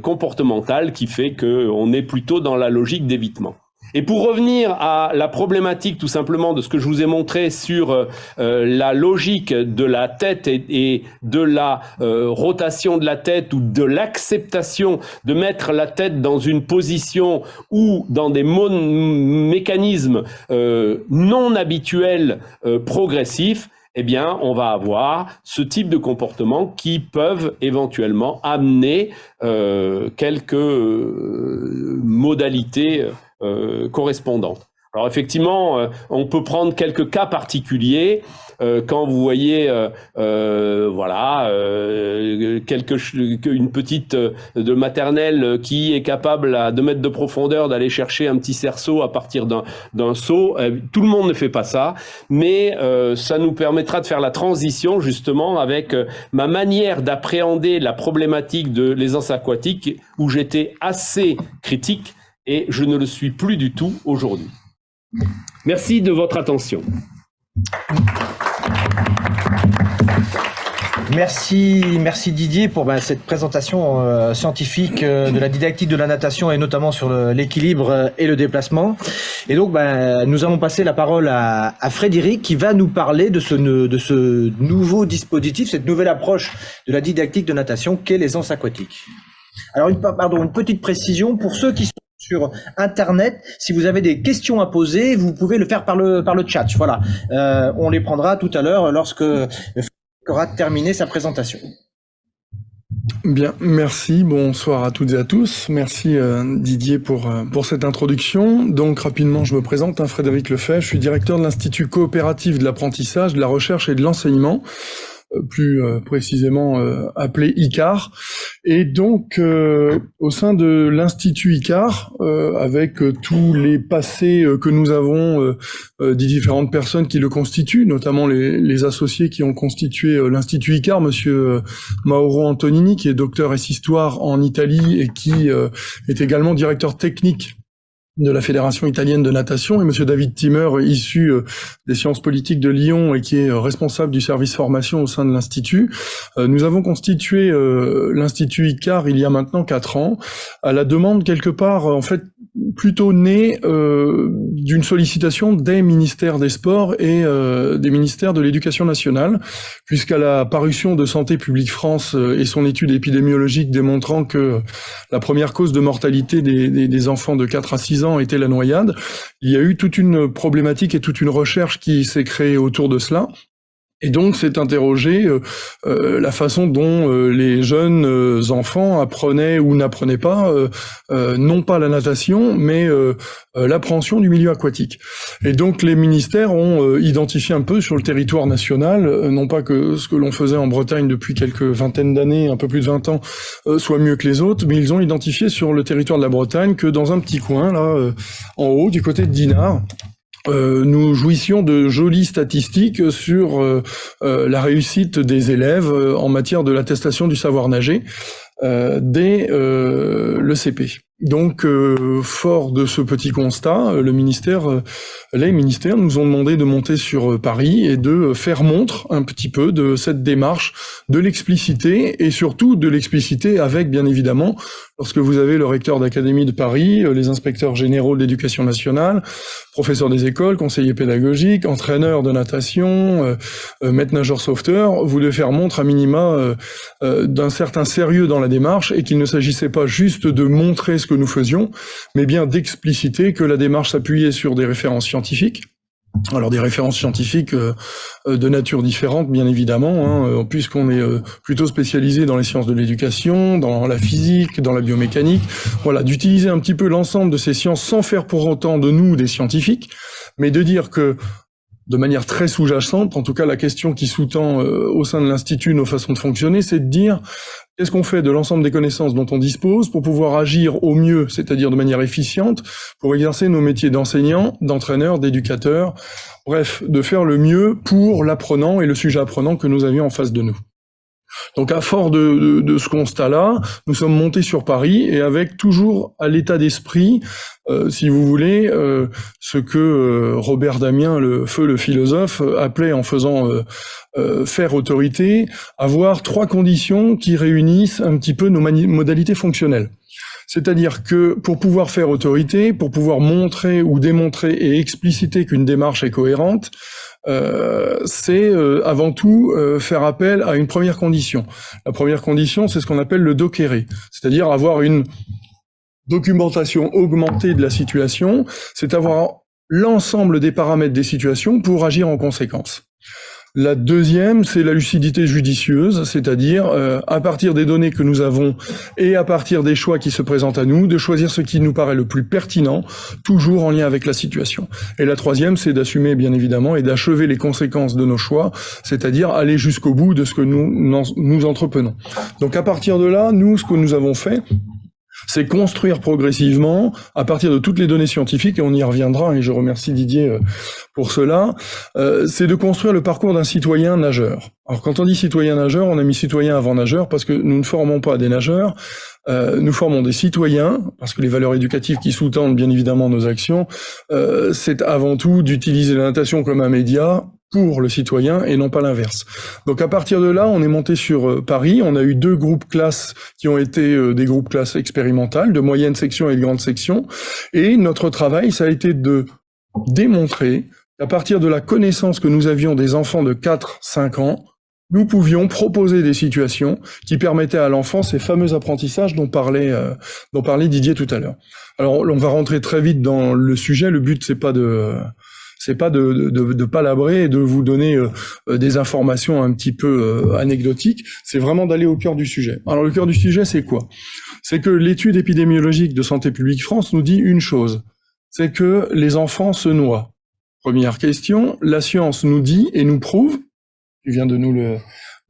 comportementales qui fait qu'on est plutôt dans la logique d'évitement. Et pour revenir à la problématique tout simplement de ce que je vous ai montré sur la logique de la tête et de la rotation de la tête, ou de l'acceptation de mettre la tête dans une position ou dans des mécanismes non habituels progressifs, eh bien, on va avoir ce type de comportement qui peuvent éventuellement amener quelques modalités correspondantes. Alors effectivement, on peut prendre quelques cas particuliers. Quand vous voyez, voilà, une petite de maternelle qui est capable à 2 mètres de profondeur d'aller chercher un petit cerceau à partir d'un seau, tout le monde ne fait pas ça, mais ça nous permettra de faire la transition justement avec ma manière d'appréhender la problématique de l'aisance aquatique, où j'étais assez critique et je ne le suis plus du tout aujourd'hui. Merci de votre attention. Merci Didier pour cette présentation scientifique de la didactique de la natation, et notamment sur l'équilibre et le déplacement. Et donc nous allons passer la parole à Frédéric, qui va nous parler de ce nouveau dispositif, cette nouvelle approche de la didactique de natation qu'est l'aisance aquatique. Alors une petite précision pour ceux qui sont sur Internet. Si vous avez des questions à poser, vous pouvez le faire par le chat. Voilà, on les prendra tout à l'heure lorsque Frédéric aura terminé sa présentation. Bien, merci. Bonsoir à toutes et à tous. Merci Didier pour cette introduction. Donc rapidement, je me présente, Frédéric Lefebvre. Je suis directeur de l'Institut coopératif de l'apprentissage, de la recherche et de l'enseignement, plus précisément appelé ICAR. Et donc, au sein de l'Institut ICAR, avec tous les passés que nous avons des différentes personnes qui le constituent, notamment les associés qui ont constitué l'Institut ICAR, monsieur Mauro Antonini, qui est docteur ès-histoire en Italie et qui est également directeur technique de la Fédération italienne de natation, et monsieur David Timmer, issu des sciences politiques de Lyon et qui est responsable du service formation au sein de l'Institut. Nous avons constitué l'Institut ICAR il y a maintenant 4 ans, à la demande quelque part, en fait, plutôt né d'une sollicitation des ministères des Sports et des ministères de l'Éducation nationale, puisqu'à la parution de Santé publique France et son étude épidémiologique démontrant que la première cause de mortalité des enfants de 4 à 6 ans était la noyade, il y a eu toute une problématique et toute une recherche qui s'est créée autour de cela. Et donc, c'est interroger la façon dont les jeunes enfants apprenaient ou n'apprenaient pas, non pas la natation, mais l'appréhension du milieu aquatique. Et donc, les ministères ont identifié un peu sur le territoire national, non pas que ce que l'on faisait en Bretagne depuis quelques vingtaines d'années, un peu plus de 20 ans, soit mieux que les autres, mais ils ont identifié sur le territoire de la Bretagne que dans un petit coin, là, en haut, du côté de Dinard, nous jouissions de jolies statistiques sur la réussite des élèves en matière de l'attestation du savoir nager dès le CP. Donc, fort de ce petit constat, les ministères nous ont demandé de monter sur Paris et de faire montre un petit peu de cette démarche, de l'expliciter et surtout de l'expliciter avec, bien évidemment, lorsque vous avez le recteur d'académie de Paris, les inspecteurs généraux de l'éducation nationale, professeurs des écoles, conseillers pédagogiques, entraîneurs de natation, maîtres nageurs sauveteurs, vous devez faire montre à minima d'un certain sérieux dans la démarche et qu'il ne s'agissait pas juste de montrer ce que nous faisions, mais bien d'expliciter que la démarche s'appuyait sur des références scientifiques. Alors des références scientifiques de nature différente, bien évidemment, puisqu'on est plutôt spécialisé dans les sciences de l'éducation, dans la physique, dans la biomécanique. Voilà, d'utiliser un petit peu l'ensemble de ces sciences sans faire pour autant de nous des scientifiques, mais de dire que de manière très sous-jacente, en tout cas la question qui sous-tend au sein de l'Institut nos façons de fonctionner, c'est de dire qu'est-ce qu'on fait de l'ensemble des connaissances dont on dispose pour pouvoir agir au mieux, c'est-à-dire de manière efficiente, pour exercer nos métiers d'enseignant, d'entraîneur, d'éducateur, bref, de faire le mieux pour l'apprenant et le sujet apprenant que nous avions en face de nous. Donc à fort de ce constat-là, nous sommes montés sur Paris et avec toujours à l'état d'esprit, si vous voulez, ce que Robert Damien, le philosophe, appelait en faisant faire autorité, avoir 3 conditions qui réunissent un petit peu nos modalités fonctionnelles. C'est-à-dire que pour pouvoir faire autorité, pour pouvoir montrer ou démontrer et expliciter qu'une démarche est cohérente, c'est avant tout faire appel à une première condition. La première condition, c'est ce qu'on appelle le dockéré, c'est-à-dire avoir une documentation augmentée de la situation, c'est avoir l'ensemble des paramètres des situations pour agir en conséquence. La deuxième, c'est la lucidité judicieuse, c'est-à-dire à partir des données que nous avons et à partir des choix qui se présentent à nous, de choisir ce qui nous paraît le plus pertinent, toujours en lien avec la situation. Et la troisième, c'est d'assumer bien évidemment et d'achever les conséquences de nos choix, c'est-à-dire aller jusqu'au bout de ce que nous entreprenons. Donc à partir de là, nous, ce que nous avons fait, c'est construire progressivement, à partir de toutes les données scientifiques, et on y reviendra, et je remercie Didier pour cela, c'est de construire le parcours d'un citoyen nageur. Alors quand on dit citoyen nageur, on a mis citoyen avant nageur, parce que nous ne formons pas des nageurs, nous formons des citoyens, parce que les valeurs éducatives qui sous-tendent bien évidemment nos actions, c'est avant tout d'utiliser la natation comme un média pour le citoyen et non pas l'inverse. Donc à partir de là, on est monté sur Paris, on a eu 2 groupes classes qui ont été des groupes classes expérimentales, de moyenne section et de grande section, et notre travail, ça a été de démontrer qu'à partir de la connaissance que nous avions des enfants de 4-5 ans, nous pouvions proposer des situations qui permettaient à l'enfant ces fameux apprentissages dont parlait Didier tout à l'heure. Alors on va rentrer très vite dans le sujet, le but c'est pas de palabrer et de vous donner des informations un petit peu anecdotiques, c'est vraiment d'aller au cœur du sujet. Alors le cœur du sujet, c'est quoi? C'est que l'étude épidémiologique de Santé publique France nous dit une chose, c'est que les enfants se noient. Première question, la science nous dit et nous prouve, tu viens de nous le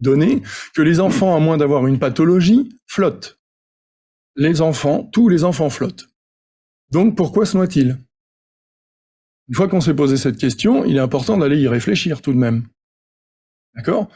donner, que les enfants, à moins d'avoir une pathologie, flottent. Les enfants, tous les enfants flottent. Donc pourquoi se noient-ils? Une fois qu'on s'est posé cette question, il est important d'aller y réfléchir tout de même. D'accord?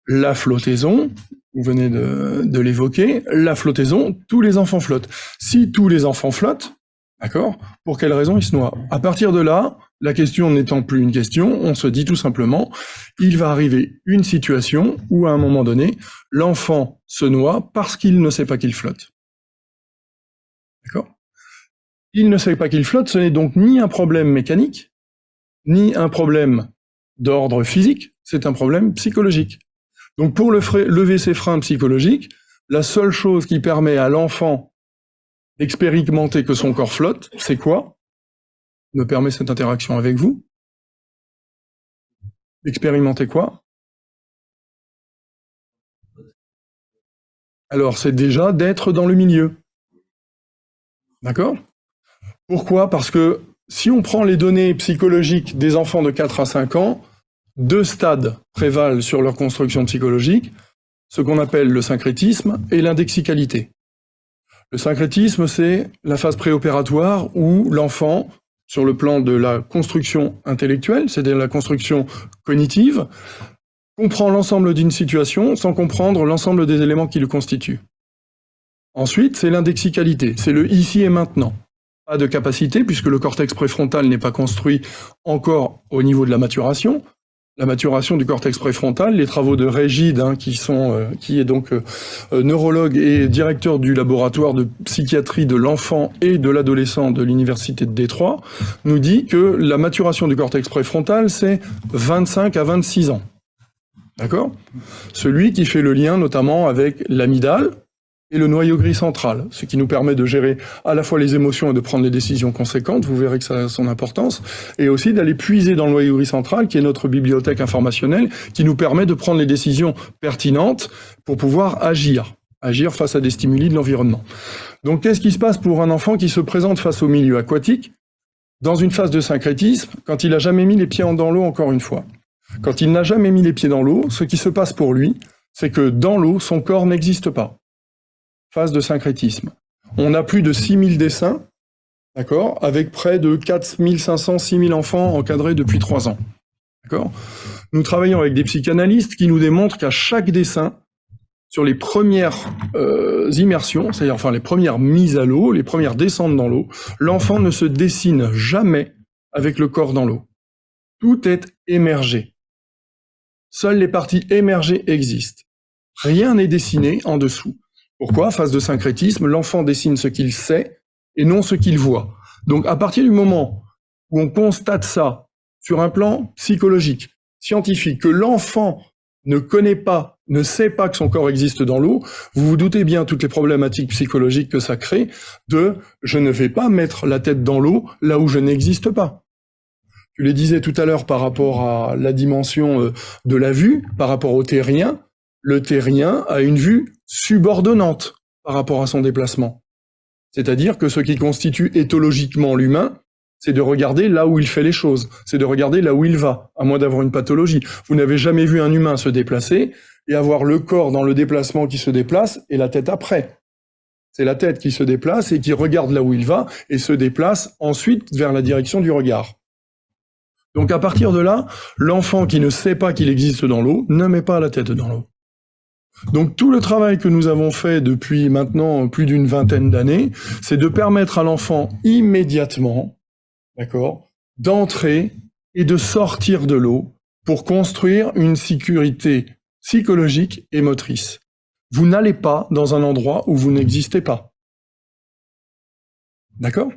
La flottaison, vous venez de l'évoquer, la flottaison, tous les enfants flottent. Si tous les enfants flottent, d'accord, pour quelle raison ils se noient? À partir de là, la question n'étant plus une question, on se dit tout simplement, il va arriver une situation où à un moment donné, l'enfant se noie parce qu'il ne sait pas qu'il flotte. D'accord? Il ne sait pas qu'il flotte, ce n'est donc ni un problème mécanique, ni un problème d'ordre physique, c'est un problème psychologique. Donc pour lever ses freins psychologiques, la seule chose qui permet à l'enfant d'expérimenter que son corps flotte, c'est quoi? Me permet cette interaction avec vous? D'expérimenter quoi? Alors c'est déjà d'être dans le milieu. D'accord? Pourquoi? Parce que si on prend les données psychologiques des enfants de 4 à 5 ans, 2 stades prévalent sur leur construction psychologique, ce qu'on appelle le syncrétisme et l'indexicalité. Le syncrétisme, c'est la phase préopératoire où l'enfant, sur le plan de la construction intellectuelle, c'est-à-dire la construction cognitive, comprend l'ensemble d'une situation sans comprendre l'ensemble des éléments qui le constituent. Ensuite, c'est l'indexicalité, c'est le ici et maintenant. Pas de capacité, puisque le cortex préfrontal n'est pas construit encore au niveau de la maturation. La maturation du cortex préfrontal, les travaux de Régide, qui est donc neurologue et directeur du laboratoire de psychiatrie de l'enfant et de l'adolescent de l'université de Détroit, nous dit que la maturation du cortex préfrontal, c'est 25 à 26 ans. D'accord? Celui qui fait le lien notamment avec l'amygdale et le noyau gris central, ce qui nous permet de gérer à la fois les émotions et de prendre les décisions conséquentes, vous verrez que ça a son importance, et aussi d'aller puiser dans le noyau gris central, qui est notre bibliothèque informationnelle, qui nous permet de prendre les décisions pertinentes pour pouvoir agir face à des stimuli de l'environnement. Donc qu'est-ce qui se passe pour un enfant qui se présente face au milieu aquatique, dans une phase de syncrétisme, quand il n'a jamais mis les pieds dans l'eau encore une fois? Quand il n'a jamais mis les pieds dans l'eau, ce qui se passe pour lui, c'est que dans l'eau, son corps n'existe pas. Phase de syncrétisme. On a plus de 6000 dessins, d'accord, avec près de 4500, 6000 enfants encadrés depuis 3 ans. D'accord? Nous travaillons avec des psychanalystes qui nous démontrent qu'à chaque dessin, sur les premières immersions, c'est-à-dire enfin les premières mises à l'eau, les premières descentes dans l'eau, l'enfant ne se dessine jamais avec le corps dans l'eau. Tout est émergé. Seules les parties émergées existent. Rien n'est dessiné en dessous. Pourquoi? Phase de syncrétisme, l'enfant dessine ce qu'il sait et non ce qu'il voit. Donc à partir du moment où on constate ça sur un plan psychologique, scientifique, que l'enfant ne connaît pas, ne sait pas que son corps existe dans l'eau, vous vous doutez bien toutes les problématiques psychologiques que ça crée de « je ne vais pas mettre la tête dans l'eau là où je n'existe pas ». Je le disais tout à l'heure par rapport à la dimension de la vue, par rapport au terrien, le terrien a une vue subordonnante par rapport à son déplacement. C'est-à-dire que ce qui constitue éthologiquement l'humain, c'est de regarder là où il fait les choses, c'est de regarder là où il va, à moins d'avoir une pathologie. Vous n'avez jamais vu un humain se déplacer et avoir le corps dans le déplacement qui se déplace et la tête après. C'est la tête qui se déplace et qui regarde là où il va et se déplace ensuite vers la direction du regard. Donc à partir de là, l'enfant qui ne sait pas qu'il existe dans l'eau ne met pas la tête dans l'eau. Donc tout le travail que nous avons fait depuis maintenant plus d'une vingtaine d'années, c'est de permettre à l'enfant immédiatement, d'accord, d'entrer et de sortir de l'eau pour construire une sécurité psychologique et motrice. Vous n'allez pas dans un endroit où vous n'existez pas. D'accord?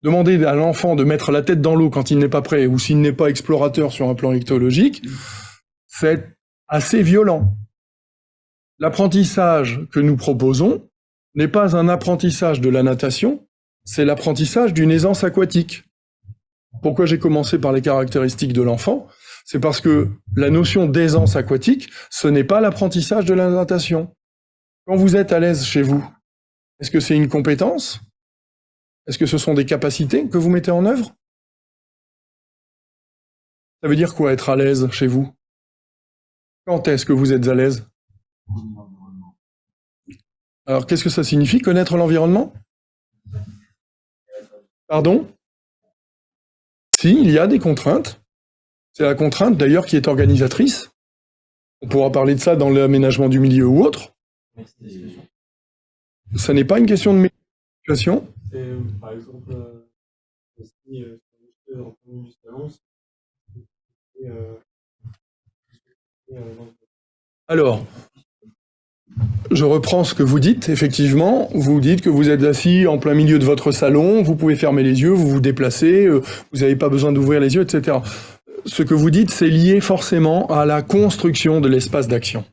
Demandez à l'enfant de mettre la tête dans l'eau quand il n'est pas prêt ou s'il n'est pas explorateur sur un plan écologique, c'est assez violent. L'apprentissage que nous proposons n'est pas un apprentissage de la natation, c'est l'apprentissage d'une aisance aquatique. Pourquoi j'ai commencé par les caractéristiques de l'enfant? C'est parce que la notion d'aisance aquatique, ce n'est pas l'apprentissage de la natation. Quand vous êtes à l'aise chez vous, est-ce que c'est une compétence? Est-ce que ce sont des capacités que vous mettez en œuvre? Ça veut dire quoi être à l'aise chez vous? Quand est-ce que vous êtes à l'aise? Alors, qu'est-ce que ça signifie, connaître l'environnement? Pardon? Si, il y a des contraintes. C'est la contrainte, d'ailleurs, qui est organisatrice. On pourra parler de ça dans l'aménagement du milieu ou autre. Ça n'est pas une question de médiation. Par exemple, si en termes d'expérience, Alors, je reprends ce que vous dites, effectivement. Vous dites que vous êtes assis en plein milieu de votre salon, vous pouvez fermer les yeux, vous vous déplacez, vous n'avez pas besoin d'ouvrir les yeux, etc. Ce que vous dites, c'est lié forcément à la construction de l'espace d'action.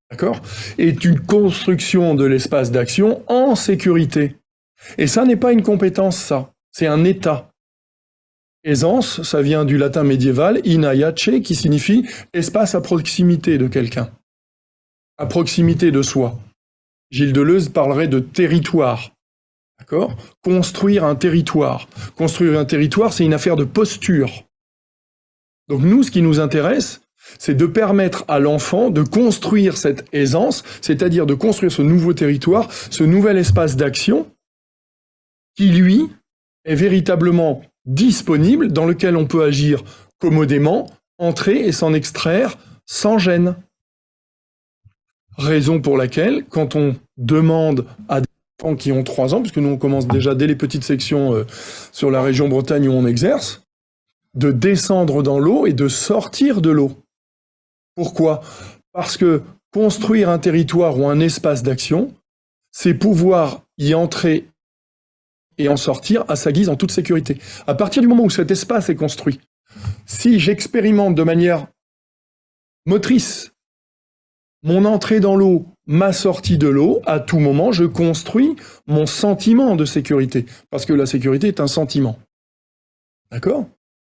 D'accord ? Et une construction de l'espace d'action en sécurité. Et ça n'est pas une compétence, ça. C'est un état. Aisance, ça vient du latin médiéval, inayace, qui signifie espace à proximité de quelqu'un. À proximité de soi. Gilles Deleuze parlerait de territoire. D'accord ? Construire un territoire. Construire un territoire, c'est une affaire de posture. Donc nous, ce qui nous intéresse, c'est de permettre à l'enfant de construire cette aisance, c'est-à-dire de construire ce nouveau territoire, ce nouvel espace d'action, qui, lui, est véritablement disponible, dans lequel on peut agir commodément, entrer et s'en extraire sans gêne. Raison pour laquelle, quand on demande à des enfants qui ont 3 ans, puisque nous on commence déjà dès les petites sections sur la région Bretagne où on exerce, de descendre dans l'eau et de sortir de l'eau. Pourquoi ? Parce que construire un territoire ou un espace d'action, c'est pouvoir y entrer et en sortir à sa guise en toute sécurité. À partir du moment où cet espace est construit, si j'expérimente de manière motrice mon entrée dans l'eau, ma sortie de l'eau, à tout moment, je construis mon sentiment de sécurité. Parce que la sécurité est un sentiment. D'accord ?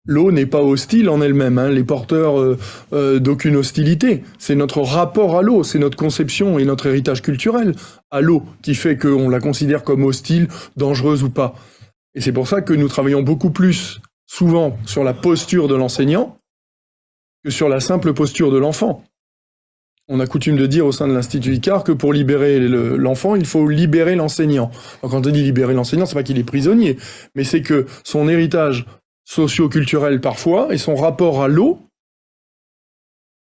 L'eau n'est pas hostile en elle-même, hein, les porteurs d'aucune hostilité. C'est notre rapport à l'eau, c'est notre conception et notre héritage culturel à l'eau qui fait qu'on la considère comme hostile, dangereuse ou pas. Et c'est pour ça que nous travaillons beaucoup plus souvent sur la posture de l'enseignant que sur la simple posture de l'enfant. On a coutume de dire au sein de l'Institut Icare que pour libérer l'enfant, il faut libérer l'enseignant. Alors quand on dit libérer l'enseignant, c'est pas qu'il est prisonnier, mais c'est que son héritage socio-culturel parfois, et son rapport à l'eau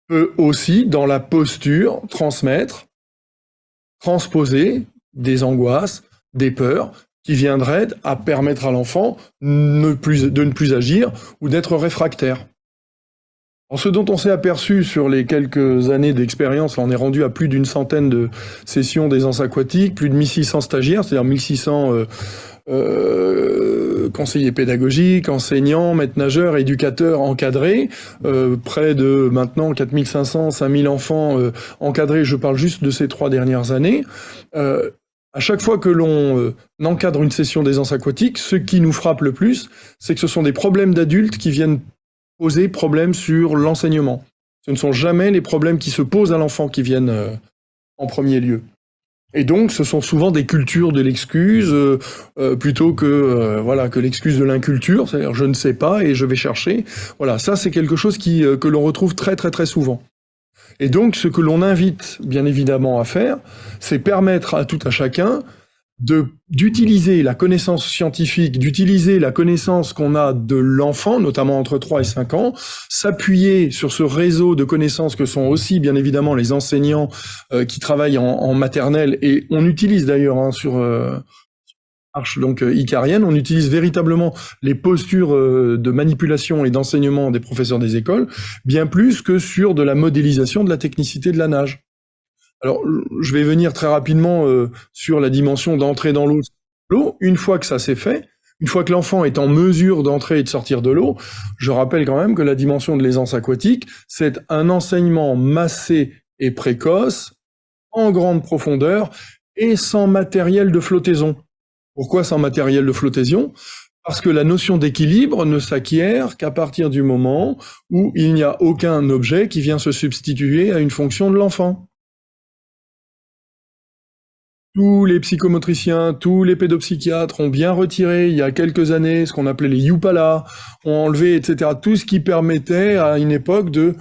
peut aussi, dans la posture, transmettre, transposer des angoisses, des peurs, qui viendraient à permettre à l'enfant de ne plus agir ou d'être réfractaire. Alors, ce dont on s'est aperçu sur les quelques années d'expérience, on est rendu à plus d'une centaine de sessions d'aisance aquatique, plus de 1600 stagiaires, c'est-à-dire 1600 conseillers pédagogiques, enseignants, maîtres nageurs, éducateurs encadrés, près de maintenant 4500, 5000 enfants encadrés, je parle juste de ces 3 dernières années. À chaque fois que l'on encadre une session d'aisance aquatique, ce qui nous frappe le plus, c'est que ce sont des problèmes d'adultes qui viennent poser problème sur l'enseignement. Ce ne sont jamais les problèmes qui se posent à l'enfant qui viennent en premier lieu. Et donc, ce sont souvent des cultures de l'excuse plutôt que l'excuse de l'inculture, c'est-à-dire je ne sais pas et je vais chercher. Voilà, ça c'est quelque chose que l'on retrouve très très très souvent. Et donc, ce que l'on invite bien évidemment à faire, c'est permettre à tout à chacun d'utiliser la connaissance scientifique, d'utiliser la connaissance qu'on a de l'enfant, notamment entre 3 et 5 ans, s'appuyer sur ce réseau de connaissances que sont aussi bien évidemment les enseignants qui travaillent en maternelle, et on utilise d'ailleurs sur marche donc icarienne, on utilise véritablement les postures de manipulation et d'enseignement des professeurs des écoles, bien plus que sur de la modélisation de la technicité de la nage. Alors, je vais venir très rapidement sur la dimension d'entrer dans l'eau. Une fois que ça s'est fait, une fois que l'enfant est en mesure d'entrer et de sortir de l'eau, je rappelle quand même que la dimension de l'aisance aquatique, c'est un enseignement massé et précoce, en grande profondeur et sans matériel de flottaison. Pourquoi sans matériel de flottaison ? Parce que la notion d'équilibre ne s'acquiert qu'à partir du moment où il n'y a aucun objet qui vient se substituer à une fonction de l'enfant. Tous les psychomotriciens, tous les pédopsychiatres ont bien retiré il y a quelques années ce qu'on appelait les Yupala, ont enlevé, etc. Tout ce qui permettait à une époque de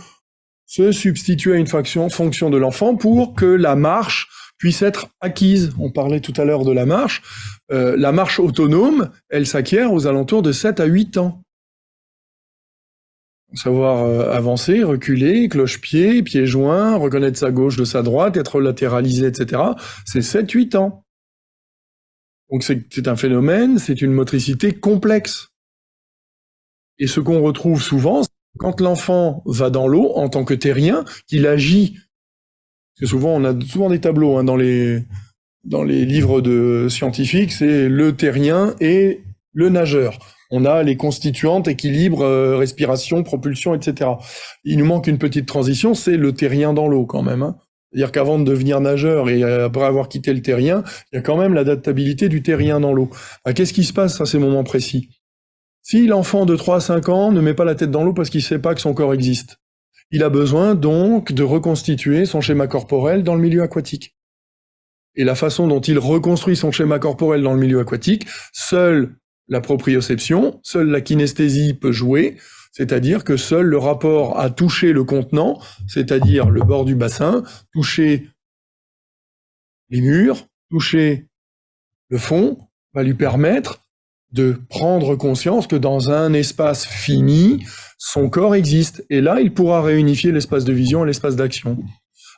se substituer à une fonction de l'enfant pour que la marche puisse être acquise. On parlait tout à l'heure de la marche. La marche autonome, elle s'acquiert aux alentours de 7 à 8 ans. Savoir avancer, reculer, cloche-pied, pieds joints, reconnaître sa gauche de sa droite, être latéralisé, etc. C'est 7-8 ans. Donc c'est un phénomène, c'est une motricité complexe. Et ce qu'on retrouve souvent, c'est quand l'enfant va dans l'eau en tant que terrien, qu'il agit Parce que souvent, on a souvent des tableaux hein, dans les livres de scientifiques, c'est le terrien et le nageur. On a les constituantes, équilibre, respiration, propulsion, etc. Il nous manque une petite transition, c'est le terrien dans l'eau quand même. Hein. C'est-à-dire qu'avant de devenir nageur et après avoir quitté le terrien, il y a quand même l'adaptabilité du terrien dans l'eau. Qu'est-ce qui se passe à ces moments précis? Si l'enfant de 3 à 5 ans ne met pas la tête dans l'eau parce qu'il ne sait pas que son corps existe, il a besoin donc de reconstituer son schéma corporel dans le milieu aquatique. Et la façon dont il reconstruit son schéma corporel dans le milieu aquatique, seule la proprioception, seule la kinesthésie peut jouer, c'est-à-dire que seul le rapport à toucher le contenant, c'est-à-dire le bord du bassin, toucher les murs, toucher le fond, va lui permettre de prendre conscience que dans un espace fini, son corps existe. Et là, il pourra réunifier l'espace de vision et l'espace d'action.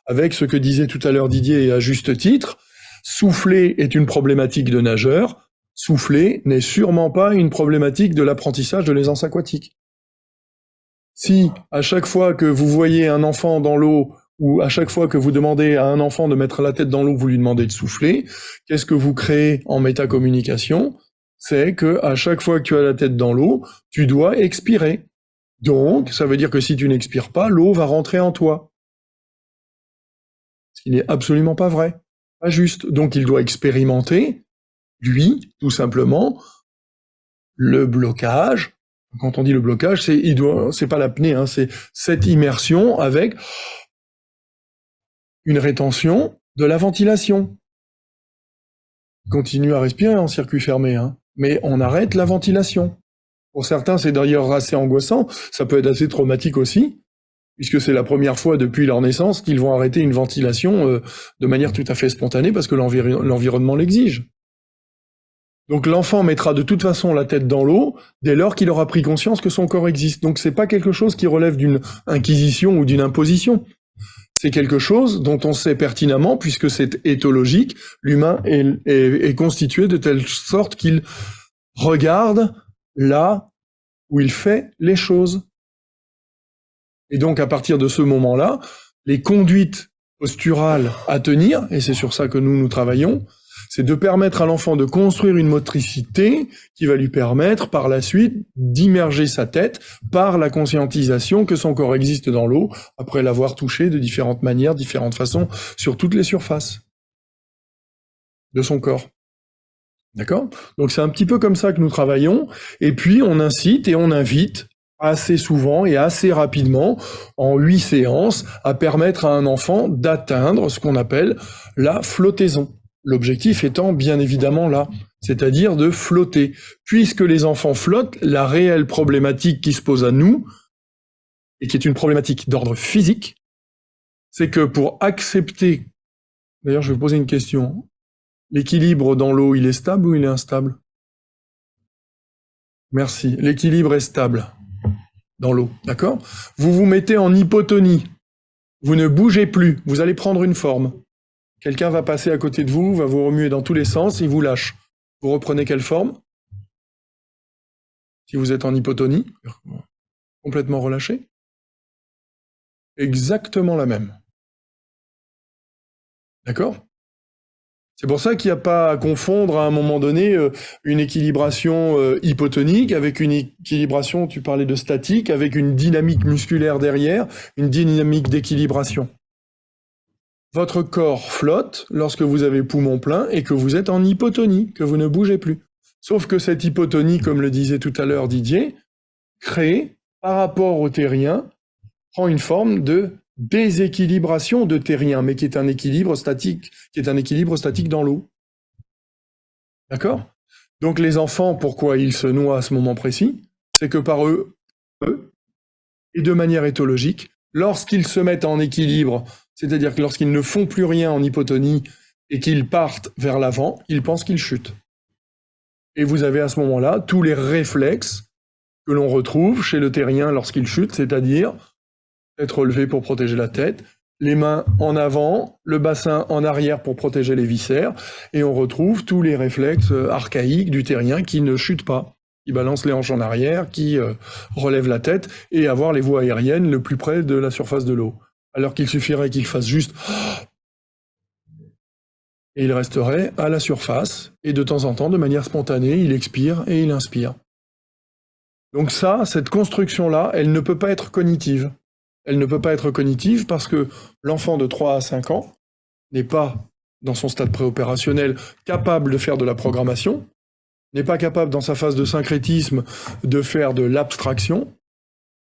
Avec ce que disait tout à l'heure Didier, et à juste titre, souffler est une problématique de nageur, souffler n'est sûrement pas une problématique de l'apprentissage de l'aisance aquatique. Si, à chaque fois que vous voyez un enfant dans l'eau, ou à chaque fois que vous demandez à un enfant de mettre la tête dans l'eau, vous lui demandez de souffler, qu'est-ce que vous créez en métacommunication? C'est que à chaque fois que tu as la tête dans l'eau, tu dois expirer. Donc, ça veut dire que si tu n'expires pas, l'eau va rentrer en toi. Ce qui n'est absolument pas vrai, pas juste. Donc, il doit expérimenter, lui, tout simplement, le blocage. Quand on dit le blocage, c'est pas l'apnée, hein, c'est cette immersion avec une rétention de la ventilation. Continue à respirer en circuit fermé, hein, mais on arrête la ventilation. Pour certains, c'est d'ailleurs assez angoissant, ça peut être assez traumatique aussi, puisque c'est la première fois depuis leur naissance qu'ils vont arrêter une ventilation de manière tout à fait spontanée parce que l'environnement l'exige. Donc l'enfant mettra de toute façon la tête dans l'eau dès lors qu'il aura pris conscience que son corps existe. Donc c'est pas quelque chose qui relève d'une inquisition ou d'une imposition. C'est quelque chose dont on sait pertinemment, puisque c'est éthologique, l'humain est constitué de telle sorte qu'il regarde là où il fait les choses. Et donc à partir de ce moment-là, les conduites posturales à tenir, et c'est sur ça que nous travaillons, c'est de permettre à l'enfant de construire une motricité qui va lui permettre par la suite d'immerger sa tête par la conscientisation que son corps existe dans l'eau, après l'avoir touché de différentes manières, différentes façons, sur toutes les surfaces de son corps. D'accord? Donc c'est un petit peu comme ça que nous travaillons, et puis on incite et on invite assez souvent et assez rapidement, en 8 séances, à permettre à un enfant d'atteindre ce qu'on appelle la flottaison. L'objectif étant bien évidemment là, c'est-à-dire de flotter. Puisque les enfants flottent, la réelle problématique qui se pose à nous, et qui est une problématique d'ordre physique, c'est que pour accepter, d'ailleurs je vais poser une question, l'équilibre dans l'eau, il est stable ou il est instable? Merci. L'équilibre est stable dans l'eau, d'accord? Vous vous mettez en hypotonie, vous ne bougez plus, vous allez prendre une forme. Quelqu'un va passer à côté de vous, va vous remuer dans tous les sens, il vous lâche. Vous reprenez quelle forme? Si vous êtes en hypotonie, complètement relâché? Exactement la même. D'accord? C'est pour ça qu'il n'y a pas à confondre à un moment donné une équilibration hypotonique avec une équilibration, tu parlais de statique, avec une dynamique musculaire derrière, une dynamique d'équilibration. Votre corps flotte lorsque vous avez poumon plein et que vous êtes en hypotonie, que vous ne bougez plus. Sauf que cette hypotonie, comme le disait tout à l'heure Didier, créée par rapport au terrien, prend une forme de déséquilibration de terrien, mais qui est un équilibre statique, dans l'eau. D'accord? Donc les enfants, pourquoi ils se noient à ce moment précis? C'est que par eux, et de manière éthologique, lorsqu'ils se mettent en équilibre, c'est-à-dire que lorsqu'ils ne font plus rien en hypotonie et qu'ils partent vers l'avant, ils pensent qu'ils chutent. Et vous avez à ce moment-là tous les réflexes que l'on retrouve chez le terrien lorsqu'il chute, c'est-à-dire être relevé pour protéger la tête, les mains en avant, le bassin en arrière pour protéger les viscères, et on retrouve tous les réflexes archaïques du terrien qui ne chutent pas, qui balancent les hanches en arrière, qui relèvent la tête, et avoir les voies aériennes le plus près de la surface de l'eau. alors qu'il suffirait qu'il fasse juste et il resterait à la surface, et de temps en temps, de manière spontanée, il expire et il inspire. Donc ça, cette construction-là, elle ne peut pas être cognitive. Elle ne peut pas être cognitive parce que l'enfant de 3 à 5 ans n'est pas, dans son stade préopérationnel, capable de faire de la programmation, n'est pas capable, dans sa phase de syncrétisme, de faire de l'abstraction.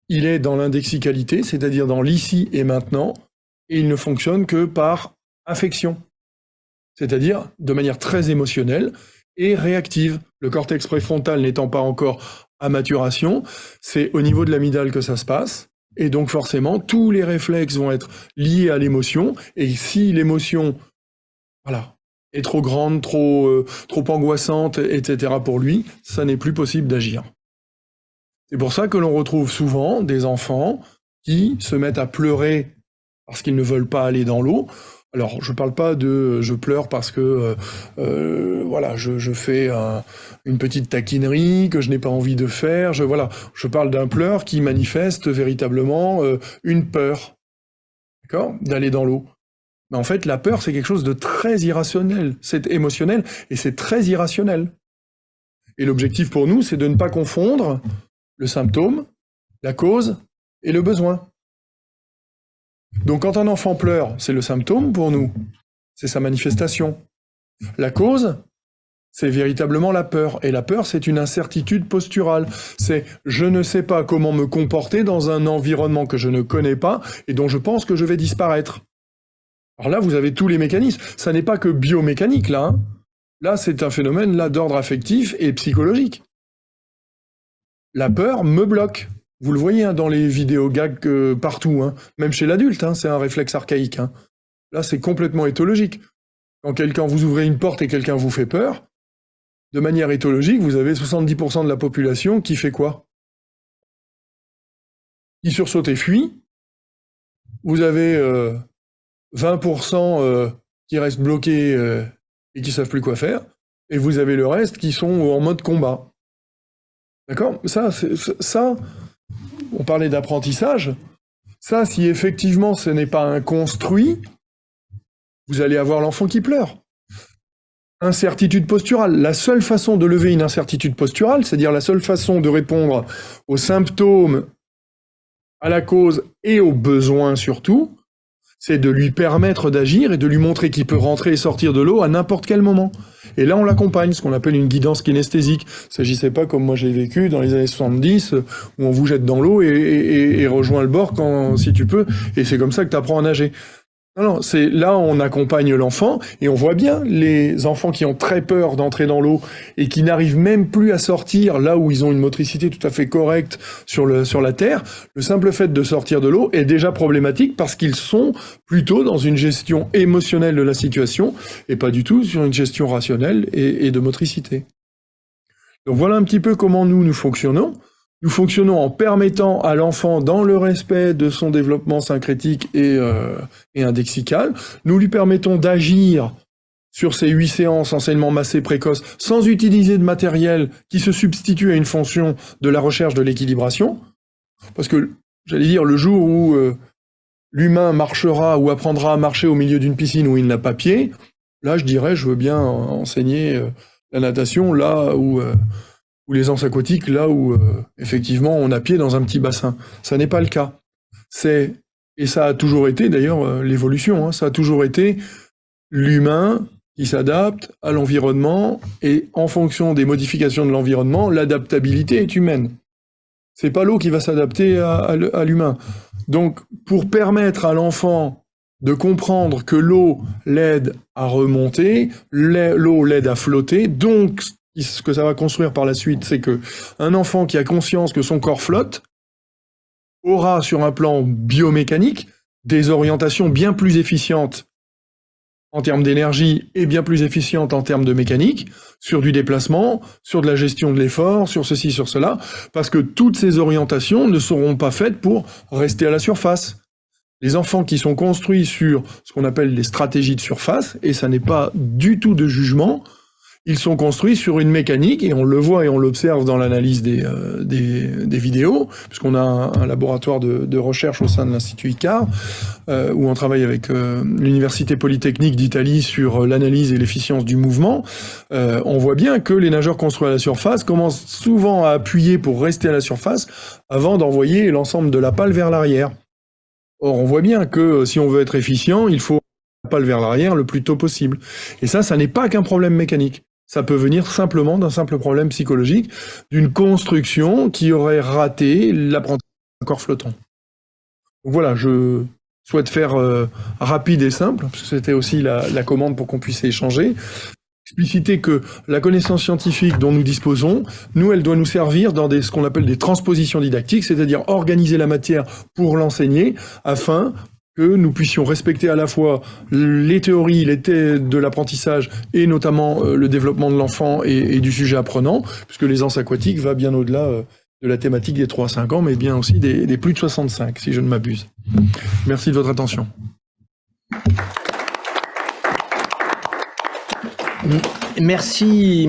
Il est dans l'indexicalité, c'est-à-dire dans l'ici et maintenant, et il ne fonctionne que par affection, c'est-à-dire de manière très émotionnelle et réactive. Le cortex préfrontal n'étant pas encore à maturation, c'est au niveau de l'amygdale que ça se passe, et donc forcément, tous les réflexes vont être liés à l'émotion, et si l'émotion, est trop grande, trop angoissante, etc. pour lui, ça n'est plus possible d'agir. C'est pour ça que l'on retrouve souvent des enfants qui se mettent à pleurer parce qu'ils ne veulent pas aller dans l'eau. Alors, je parle pas de je pleure parce que je fais une petite taquinerie que je n'ai pas envie de faire. Je parle d'un pleur qui manifeste véritablement une peur, d'accord, d'aller dans l'eau. Mais en fait, la peur, c'est quelque chose de très irrationnel. C'est émotionnel et c'est très irrationnel. Et l'objectif pour nous, c'est de ne pas confondre le symptôme, la cause et le besoin. Donc quand un enfant pleure, c'est le symptôme pour nous, c'est sa manifestation. La cause, c'est véritablement la peur. Et la peur, c'est une incertitude posturale. C'est je ne sais pas comment me comporter dans un environnement que je ne connais pas et dont je pense que je vais disparaître. Alors là, vous avez tous les mécanismes. Ça n'est pas que biomécanique, là. Là, c'est un phénomène là d'ordre affectif et psychologique. La peur me bloque. Vous le voyez dans les vidéos gags partout, même chez l'adulte, c'est un réflexe archaïque. Là, c'est complètement éthologique. Quand vous ouvrez une porte et quelqu'un vous fait peur, de manière éthologique, vous avez 70% de la population qui fait quoi? Qui sursaute et fuit. Vous avez 20% qui restent bloqués et qui savent plus quoi faire. Et vous avez le reste qui sont en mode combat. D'accord? Ça, on parlait d'apprentissage. Ça, si effectivement ce n'est pas un construit, vous allez avoir l'enfant qui pleure. Incertitude posturale. La seule façon de lever une incertitude posturale, c'est-à-dire la seule façon de répondre aux symptômes, à la cause et aux besoins surtout, c'est de lui permettre d'agir et de lui montrer qu'il peut rentrer et sortir de l'eau à n'importe quel moment. Et là, on l'accompagne, ce qu'on appelle une guidance kinesthésique. Il ne s'agissait pas, comme moi j'ai vécu dans les années 70, où on vous jette dans l'eau et rejoint le bord si tu peux, et c'est comme ça que tu apprends à nager. Non, c'est là on accompagne l'enfant, et on voit bien les enfants qui ont très peur d'entrer dans l'eau et qui n'arrivent même plus à sortir là où ils ont une motricité tout à fait correcte sur la terre. Le simple fait de sortir de l'eau est déjà problématique parce qu'ils sont plutôt dans une gestion émotionnelle de la situation et pas du tout sur une gestion rationnelle et de motricité. Donc voilà un petit peu comment nous fonctionnons. Nous fonctionnons en permettant à l'enfant, dans le respect de son développement syncrétique et indexical, nous lui permettons d'agir sur ces 8 séances enseignement massé précoce sans utiliser de matériel qui se substitue à une fonction de la recherche de l'équilibration. Parce que, j'allais dire, le jour où l'humain marchera ou apprendra à marcher au milieu d'une piscine où il n'a pas pied, là je dirais je veux bien enseigner la natation là où les anses aquatiques, là où effectivement on a pied dans un petit bassin. Ça n'est pas le cas. Et ça a toujours été d'ailleurs l'évolution, ça a toujours été l'humain qui s'adapte à l'environnement, et en fonction des modifications de l'environnement, l'adaptabilité est humaine. C'est pas l'eau qui va s'adapter à l'humain. Donc, pour permettre à l'enfant de comprendre que l'eau l'aide à remonter, l'eau l'aide à flotter, donc ce que ça va construire par la suite, c'est que un enfant qui a conscience que son corps flotte aura, sur un plan biomécanique, des orientations bien plus efficientes en termes d'énergie et bien plus efficientes en termes de mécanique, sur du déplacement, sur de la gestion de l'effort, sur ceci, sur cela, parce que toutes ces orientations ne seront pas faites pour rester à la surface. Les enfants qui sont construits sur ce qu'on appelle les stratégies de surface, et ça n'est pas du tout de jugement, ils sont construits sur une mécanique, et on le voit et on l'observe dans l'analyse des vidéos, puisqu'on a un laboratoire de recherche au sein de l'Institut ICAR, où on travaille avec l'Université Polytechnique d'Italie sur l'analyse et l'efficience du mouvement. On voit bien que les nageurs construits à la surface commencent souvent à appuyer pour rester à la surface avant d'envoyer l'ensemble de la pale vers l'arrière. Or, on voit bien que si on veut être efficient, il faut la pale vers l'arrière le plus tôt possible. Et ça n'est pas qu'un problème mécanique. Ça peut venir simplement d'un simple problème psychologique, d'une construction qui aurait raté l'apprentissage d'un corps flottant. Donc voilà, je souhaite faire rapide et simple, parce que c'était aussi la commande pour qu'on puisse échanger. Expliciter que la connaissance scientifique dont nous disposons, nous, elle doit nous servir dans ce qu'on appelle des transpositions didactiques, c'est-à-dire organiser la matière pour l'enseigner, afin que nous puissions respecter à la fois les théories de l'apprentissage et notamment le développement de l'enfant et du sujet apprenant, puisque l'aisance aquatique va bien au-delà de la thématique des 3-5 ans, mais bien aussi des plus de 65, si je ne m'abuse. Merci de votre attention. Merci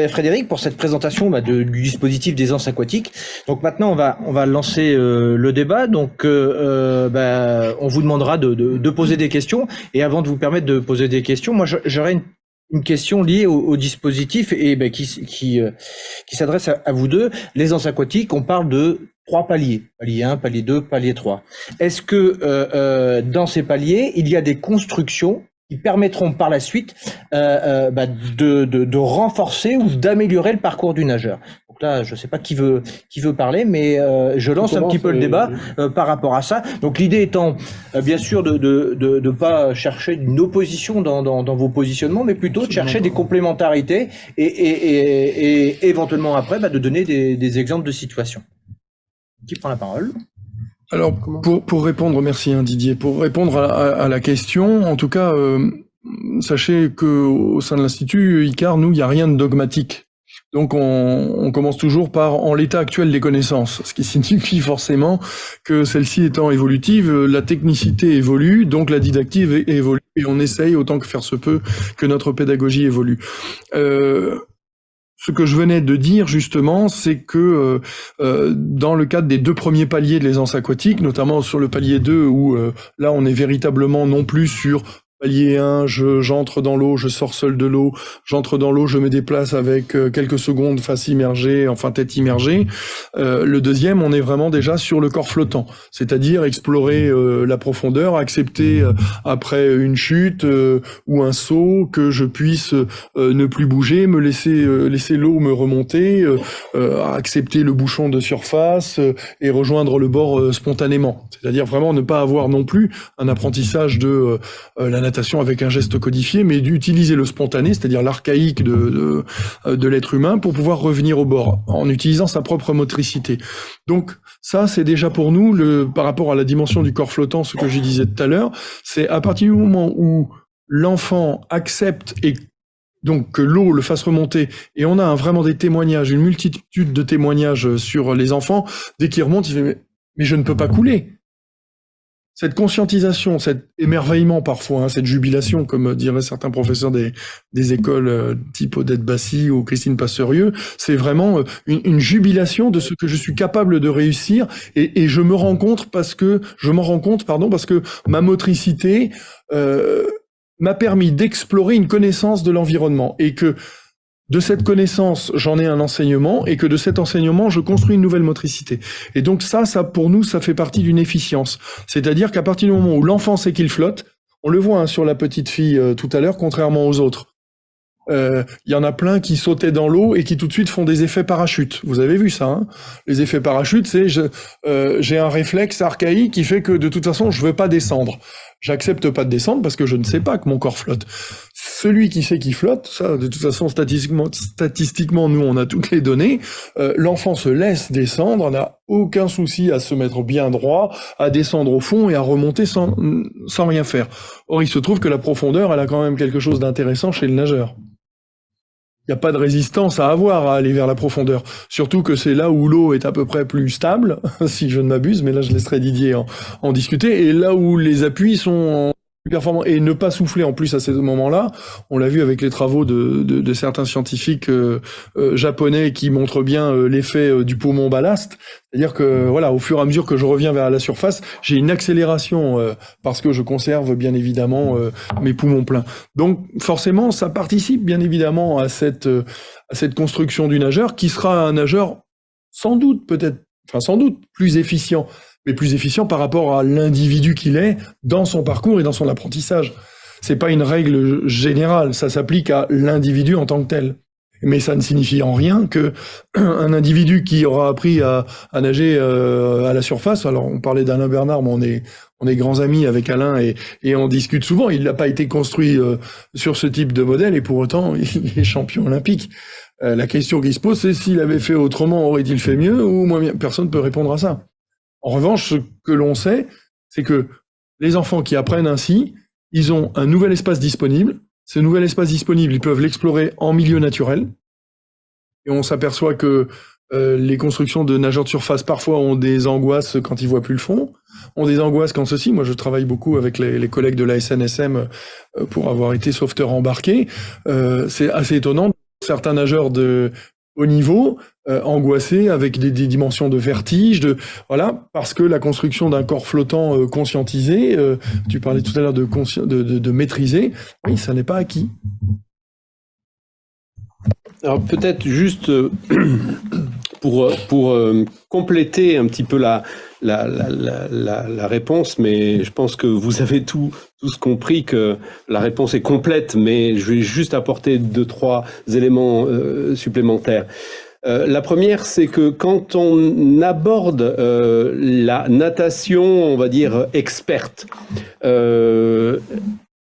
Frédéric pour cette présentation du dispositif d'aisance aquatique. Donc maintenant on va lancer le débat. Donc on vous demandera de poser des questions. Et avant de vous permettre de poser des questions, moi j'aurais une question liée au dispositif et qui s'adresse à vous deux. L'aisance aquatique, on parle de 3 paliers. Palier 1, palier 2, palier 3. Est-ce que dans ces paliers, il y a des constructions qui permettront par la suite de renforcer ou d'améliorer le parcours du nageur? Donc là, je ne sais pas qui veut parler, mais je lance un petit peu le débat par rapport à ça. Donc l'idée étant, bien sûr, de pas chercher une opposition dans vos positionnements, mais plutôt de chercher des complémentarités et éventuellement après de donner des exemples de situations. Qui prend la parole? Alors, pour répondre, merci Didier, pour répondre à la question, en tout cas, sachez qu'au sein de l'Institut ICAR, nous, il n'y a rien de dogmatique. Donc, on commence toujours par en l'état actuel des connaissances, ce qui signifie forcément que celle-ci étant évolutive, la technicité évolue, donc la didactique évolue, et on essaye autant que faire se peut que notre pédagogie évolue. Ce que je venais de dire justement, c'est que dans le cadre des 2 premiers paliers de l'aisance aquatique, notamment sur le palier 2, où là on est véritablement non plus sur palier 1, j'entre dans l'eau, je sors seul de l'eau, j'entre dans l'eau, je me déplace avec quelques secondes face immergée, enfin tête immergée. Le deuxième, on est vraiment déjà sur le corps flottant, c'est-à-dire explorer la profondeur, accepter après une chute ou un saut que je puisse ne plus bouger, me laisser l'eau me remonter, accepter le bouchon de surface et rejoindre le bord spontanément. C'est-à-dire vraiment ne pas avoir non plus un apprentissage de la natation avec un geste codifié, mais d'utiliser le spontané, c'est-à-dire l'archaïque de l'être humain, pour pouvoir revenir au bord, en utilisant sa propre motricité. Donc ça, c'est déjà pour nous, par rapport à la dimension du corps flottant, ce que je disais tout à l'heure, c'est à partir du moment où l'enfant accepte et donc que l'eau le fasse remonter, et on a vraiment des témoignages, une multitude de témoignages sur les enfants, dès qu'ils remontent, il fait mais je ne peux pas couler. Cette conscientisation, cet émerveillement parfois, cette jubilation, comme diraient certains professeurs des écoles type Odette Bassi ou Christine Passerieux, c'est vraiment une jubilation de ce que je suis capable de réussir, et je m'en rends compte parce que ma motricité m'a permis d'explorer une connaissance de l'environnement, et que de cette connaissance, j'en ai un enseignement, et que de cet enseignement, je construis une nouvelle motricité. Et donc ça pour nous, ça fait partie d'une efficience. C'est-à-dire qu'à partir du moment où l'enfant sait qu'il flotte, on le voit sur la petite fille tout à l'heure, contrairement aux autres. Il y en a plein qui sautaient dans l'eau et qui tout de suite font des effets parachute. Vous avez vu ça, hein? Les effets parachute, c'est j'ai un réflexe archaïque qui fait que de toute façon, je veux pas descendre. J'accepte pas de descendre parce que je ne sais pas que mon corps flotte. Celui qui sait qu'il flotte, ça, de toute façon, statistiquement, nous, on a toutes les données. L'enfant se laisse descendre, n'a aucun souci à se mettre bien droit, à descendre au fond et à remonter sans rien faire. Or, il se trouve que la profondeur, elle a quand même quelque chose d'intéressant chez le nageur. Il n'y a pas de résistance à avoir à aller vers la profondeur. Surtout que c'est là où l'eau est à peu près plus stable, si je ne m'abuse, mais là je laisserai Didier en discuter, et là où les appuis sont performant et ne pas souffler en plus à ces moments-là. On l'a vu avec les travaux de certains scientifiques japonais qui montrent bien l'effet du poumon ballast. C'est-à-dire que voilà, au fur et à mesure que je reviens vers la surface, j'ai une accélération parce que je conserve bien évidemment mes poumons pleins. Donc forcément, ça participe bien évidemment à cette construction du nageur qui sera un nageur sans doute plus efficient. Mais plus efficient par rapport à l'individu qu'il est dans son parcours et dans son apprentissage. C'est pas une règle générale, ça s'applique à l'individu en tant que tel. Mais ça ne signifie en rien que un individu qui aura appris à nager à la surface, alors on parlait d'Alain Bernard, mais on est grands amis avec Alain et on discute souvent, il n'a pas été construit sur ce type de modèle et pour autant il est champion olympique. La question qui se pose, c'est s'il avait fait autrement, aurait-il fait mieux ou moins bien? Personne ne peut répondre à ça. En revanche, ce que l'on sait, c'est que les enfants qui apprennent ainsi, ils ont un nouvel espace disponible. Ce nouvel espace disponible, ils peuvent l'explorer en milieu naturel. Et on s'aperçoit que les constructions de nageurs de surface parfois ont des angoisses quand ils voient plus le fond, ont des angoisses quand ceci. Moi, je travaille beaucoup avec les collègues de la SNSM pour avoir été sauveteur embarqué. C'est assez étonnant. Certains nageurs de haut niveau, angoissés, avec des dimensions de vertige, voilà, parce que la construction d'un corps flottant conscientisé, tu parlais tout à l'heure de maîtriser, oui, ça n'est pas acquis. Alors peut-être juste pour compléter un petit peu la réponse, mais je pense que vous avez tous compris que la réponse est complète, mais je vais juste apporter 2-3 éléments supplémentaires. La première, c'est que quand on aborde la natation, on va dire experte,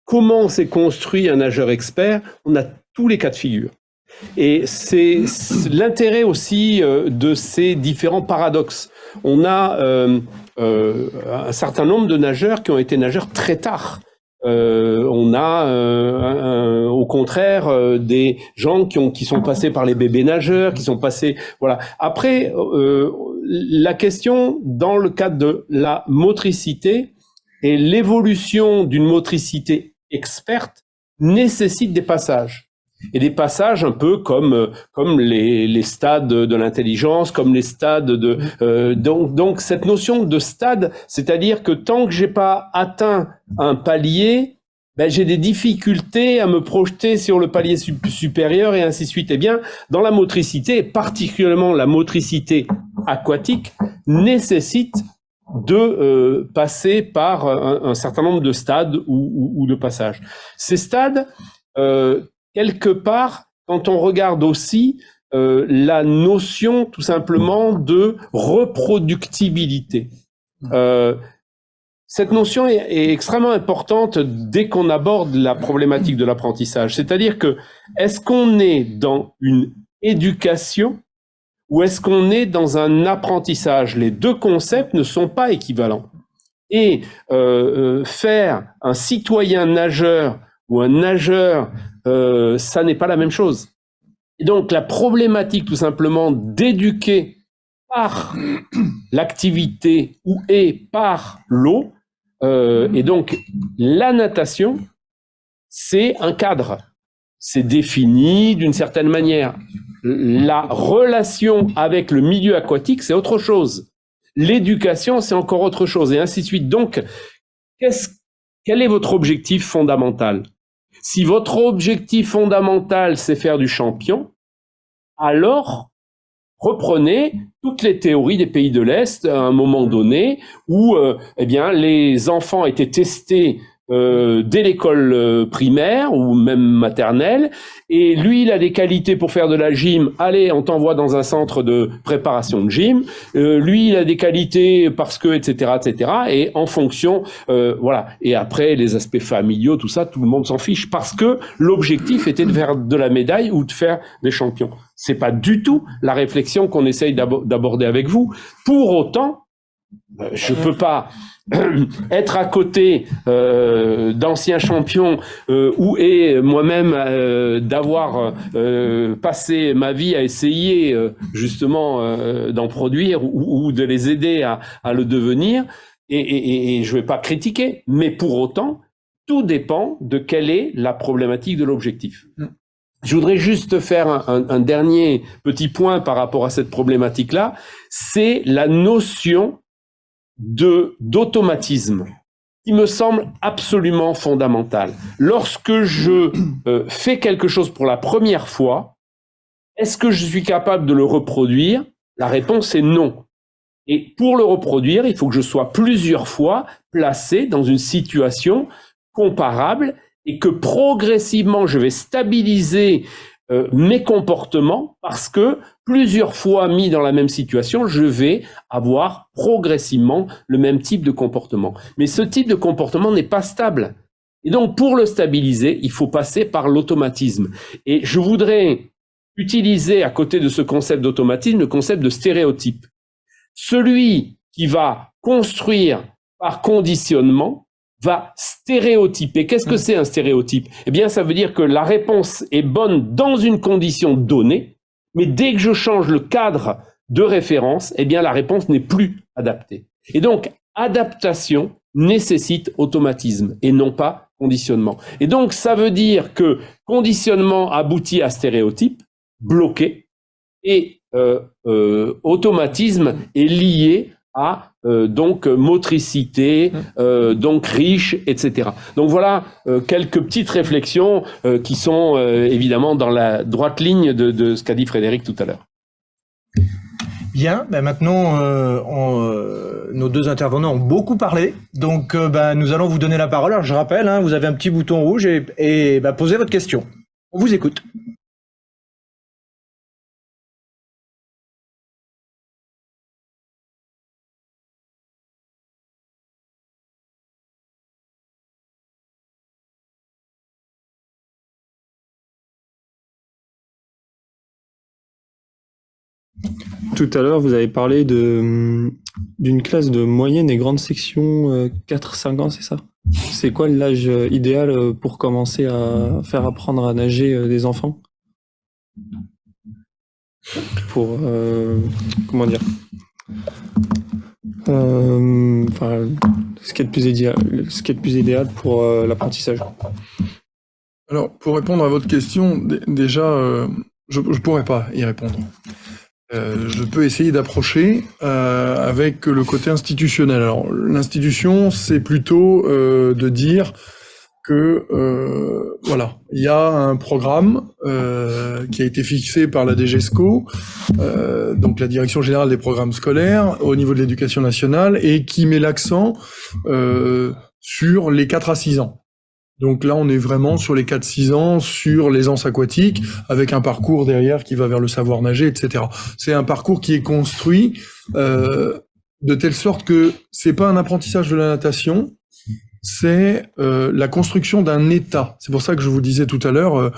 comment s'est construit un nageur expert? On a tous les cas de figure. Et c'est l'intérêt aussi de ces différents paradoxes. On a un certain nombre de nageurs qui ont été nageurs très tard. On a au contraire des gens qui sont passés par les bébés nageurs, qui sont passés, voilà. Après, la question dans le cadre de la motricité et l'évolution d'une motricité experte nécessite des passages. Et des passages un peu comme les stades de l'intelligence, comme les stades donc cette notion de stade, c'est-à-dire que tant que j'ai pas atteint un palier, j'ai des difficultés à me projeter sur le palier supérieur et ainsi de suite. Eh bien, dans la motricité, et particulièrement la motricité aquatique, nécessite de passer par un certain nombre de stades ou de passages. Ces stades, quelque part, quand on regarde aussi la notion tout simplement de reproductibilité. Cette notion est extrêmement importante dès qu'on aborde la problématique de l'apprentissage. C'est-à-dire que est-ce qu'on est dans une éducation ou est-ce qu'on est dans un apprentissage? Les deux concepts ne sont pas équivalents. Et faire un citoyen nageur ou un nageur, ça n'est pas la même chose. Et donc la problématique tout simplement d'éduquer par l'activité ou par l'eau, et donc la natation, c'est un cadre. C'est défini d'une certaine manière. La relation avec le milieu aquatique, c'est autre chose. L'éducation, c'est encore autre chose, et ainsi de suite. Donc, quel est votre objectif fondamental? Si votre objectif fondamental, c'est faire du champion, alors reprenez toutes les théories des pays de l'Est à un moment donné où eh bien, les enfants étaient testés dès l'école primaire ou même maternelle, et lui il a des qualités pour faire de la gym, allez on t'envoie dans un centre de préparation de gym, lui il a des qualités parce que etc, et en fonction voilà, et après les aspects familiaux, tout ça, tout le monde s'en fiche parce que l'objectif était de faire de la médaille ou de faire des champions. C'est pas du tout la réflexion qu'on essaye d'aborder avec vous. Pour autant, je peux pas être à côté d'anciens champions ou moi-même d'avoir passé ma vie à essayer justement d'en produire ou de les aider à le devenir, et je vais pas critiquer, mais pour autant tout dépend de quelle est la problématique de l'objectif. Je voudrais juste faire un dernier petit point par rapport à cette problématique-là, c'est la notion d'automatisme, qui me semble absolument fondamentale. Lorsque je fais quelque chose pour la première fois, est-ce que je suis capable de le reproduire? La réponse est non. Et pour le reproduire, il faut que je sois plusieurs fois placé dans une situation comparable et que progressivement, je vais stabiliser mes comportements parce que plusieurs fois mis dans la même situation, je vais avoir progressivement le même type de comportement. Mais ce type de comportement n'est pas stable. Et donc, pour le stabiliser, il faut passer par l'automatisme. Et je voudrais utiliser, à côté de ce concept d'automatisme, le concept de stéréotype. Celui qui va construire par conditionnement va stéréotyper. Qu'est-ce que c'est un stéréotype? Eh bien, ça veut dire que la réponse est bonne dans une condition donnée, mais dès que je change le cadre de référence, eh bien, la réponse n'est plus adaptée. Et donc, adaptation nécessite automatisme et non pas conditionnement. Et donc, ça veut dire que conditionnement aboutit à stéréotype, bloqué, et automatisme est lié à donc motricité, donc riche, etc. Donc voilà quelques petites réflexions qui sont évidemment dans la droite ligne de ce qu'a dit Frédéric tout à l'heure. Bien, ben maintenant nos deux intervenants ont beaucoup parlé, donc nous allons vous donner la parole. Alors je rappelle, vous avez un petit bouton rouge et posez votre question. On vous écoute. Tout à l'heure, vous avez parlé d'une classe de moyenne et grande section 4-5 ans, c'est ça? C'est quoi l'âge idéal pour commencer à faire apprendre à nager des enfants? Pour, comment dire? Ce qui est le plus idéal pour l'apprentissage. Alors, pour répondre à votre question, déjà, je pourrais pas y répondre. Je peux essayer d'approcher avec le côté institutionnel. Alors, l'institution, c'est plutôt de dire que voilà, il y a un programme qui a été fixé par la DGESCO, donc la Direction Générale des Programmes Scolaires, au niveau de l'Éducation nationale, et qui met l'accent sur les 4 à 6 ans. Donc là, on est vraiment sur les 4-6 ans, sur l'aisance aquatique, avec un parcours derrière qui va vers le savoir nager, etc. C'est un parcours qui est construit de telle sorte que c'est pas un apprentissage de la natation, c'est la construction d'un état. C'est pour ça que je vous disais tout à l'heure,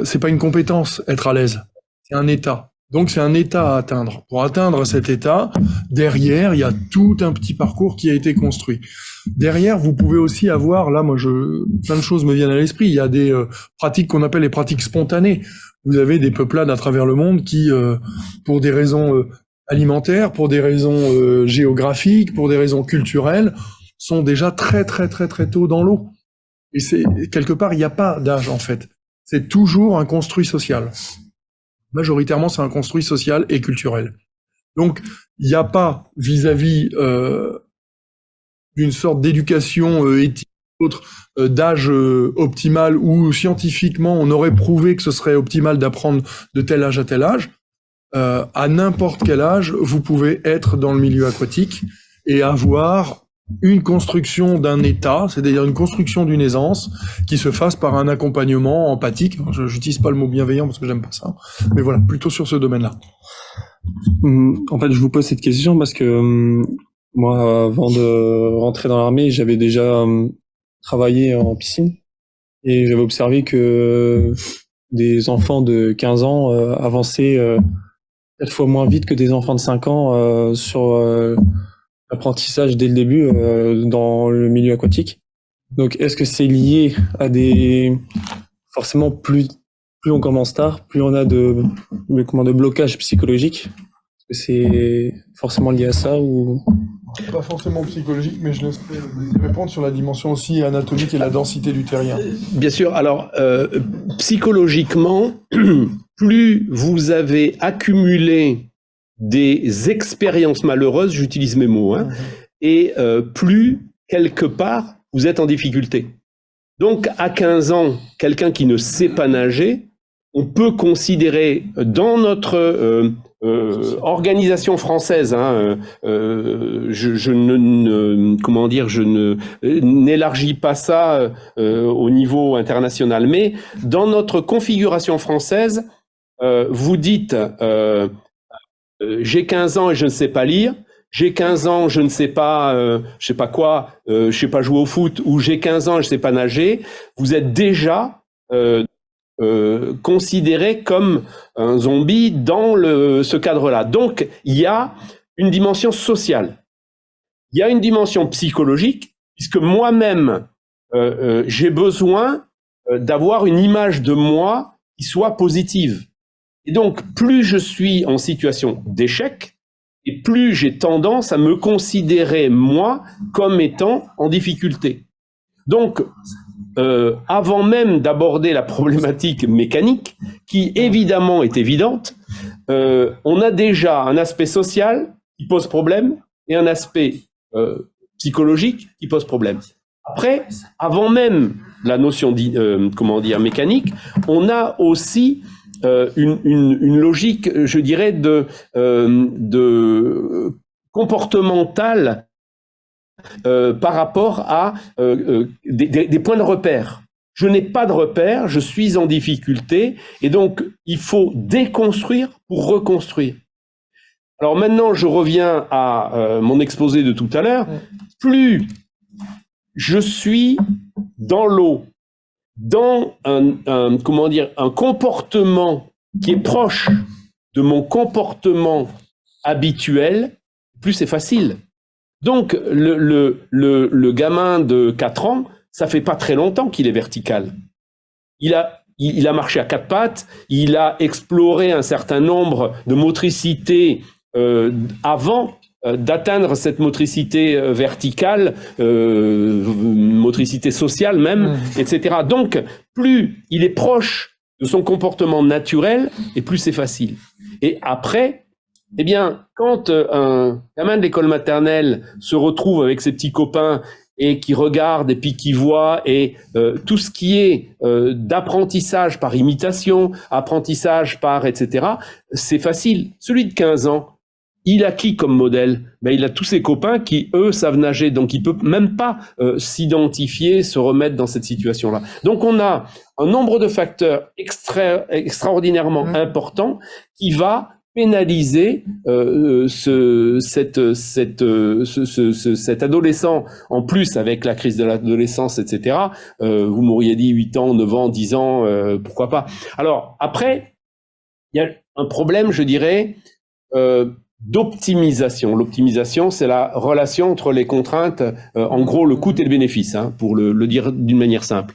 c'est pas une compétence, être à l'aise, c'est un état. Donc c'est un état à atteindre. Pour atteindre cet état, derrière, il y a tout un petit parcours qui a été construit. Derrière, vous pouvez aussi avoir, là, plein de choses me viennent à l'esprit. Il y a des pratiques qu'on appelle les pratiques spontanées. Vous avez des peuplades à travers le monde qui, pour des raisons alimentaires, pour des raisons géographiques, pour des raisons culturelles, sont déjà très tôt dans l'eau. Et c'est quelque part, il n'y a pas d'âge en fait. C'est toujours un construit social. Majoritairement, c'est un construit social et culturel. Donc, il n'y a pas vis-à-vis d'une sorte d'éducation éthique, d'âge optimal où scientifiquement on aurait prouvé que ce serait optimal d'apprendre de tel âge à tel âge. À n'importe quel âge, vous pouvez être dans le milieu aquatique et avoir une construction d'un état, c'est-à-dire une construction d'une aisance qui se fasse par un accompagnement empathique. Je n'utilise pas le mot bienveillant parce que j'aime pas ça, mais voilà, plutôt sur ce domaine-là. En fait, je vous pose cette question parce que moi, avant de rentrer dans l'armée, j'avais déjà travaillé en piscine et j'avais observé que des enfants de 15 ans avançaient 4 fois moins vite que des enfants de 5 ans sur l'apprentissage dès le début dans le milieu aquatique. Donc, est-ce que c'est lié à des... Forcément, plus on commence tard, plus on a de blocage psychologique? Est-ce que c'est forcément lié à ça ou... Pas forcément psychologique, mais je laisse répondre sur la dimension aussi anatomique et la densité du terrien. Bien sûr. Alors, psychologiquement, plus vous avez accumulé des expériences malheureuses, j'utilise mes mots, hein, et plus, quelque part, vous êtes en difficulté. Donc, à 15 ans, quelqu'un qui ne sait pas nager, on peut considérer dans notre organisation française, hein, je n'élargis pas ça au niveau international, mais dans notre configuration française, vous dites j'ai 15 ans et je ne sais pas lire, j'ai 15 ans, je ne sais pas, je sais pas quoi, je sais pas jouer au foot, ou j'ai 15 ans et je sais pas nager, vous êtes déjà considéré comme un zombie dans ce cadre-là. Donc, il y a une dimension sociale. Il y a une dimension psychologique, puisque moi-même, j'ai besoin d'avoir une image de moi qui soit positive. Et donc, plus je suis en situation d'échec, et plus j'ai tendance à me considérer, moi, comme étant en difficulté. Donc, avant même d'aborder la problématique mécanique, qui évidemment est évidente, on a déjà un aspect social qui pose problème et un aspect psychologique qui pose problème. Après, avant même la notion mécanique, on a aussi une logique, je dirais, de comportementale par rapport à des points de repère. Je n'ai pas de repère, je suis en difficulté, et donc il faut déconstruire pour reconstruire. Alors maintenant, je reviens à mon exposé de tout à l'heure. Plus je suis dans l'eau, dans un comportement qui est proche de mon comportement habituel, plus c'est facile. Donc, le gamin de 4 ans, ça fait pas très longtemps qu'il est vertical. Il a marché à 4 pattes, il a exploré un certain nombre de motricités avant d'atteindre cette motricité verticale, motricité sociale même, etc. Donc, plus il est proche de son comportement naturel, et plus c'est facile. Et après, eh bien, quand un gamin de l'école maternelle se retrouve avec ses petits copains et qui regarde et puis qui voit, et tout ce qui est d'apprentissage par imitation, apprentissage par etc., c'est facile. Celui de 15 ans, il a qui comme modèle? Ben, il a tous ses copains qui, eux, savent nager, donc il peut même pas s'identifier, se remettre dans cette situation-là. Donc on a un nombre de facteurs extraordinairement importants qui va pénaliser cet adolescent, en plus avec la crise de l'adolescence, etc. Vous m'auriez dit 8 ans, 9 ans, 10 ans, pourquoi pas. Alors après, il y a un problème, je dirais, d'optimisation. L'optimisation, c'est la relation entre les contraintes, en gros le coût et le bénéfice, hein, pour le dire d'une manière simple.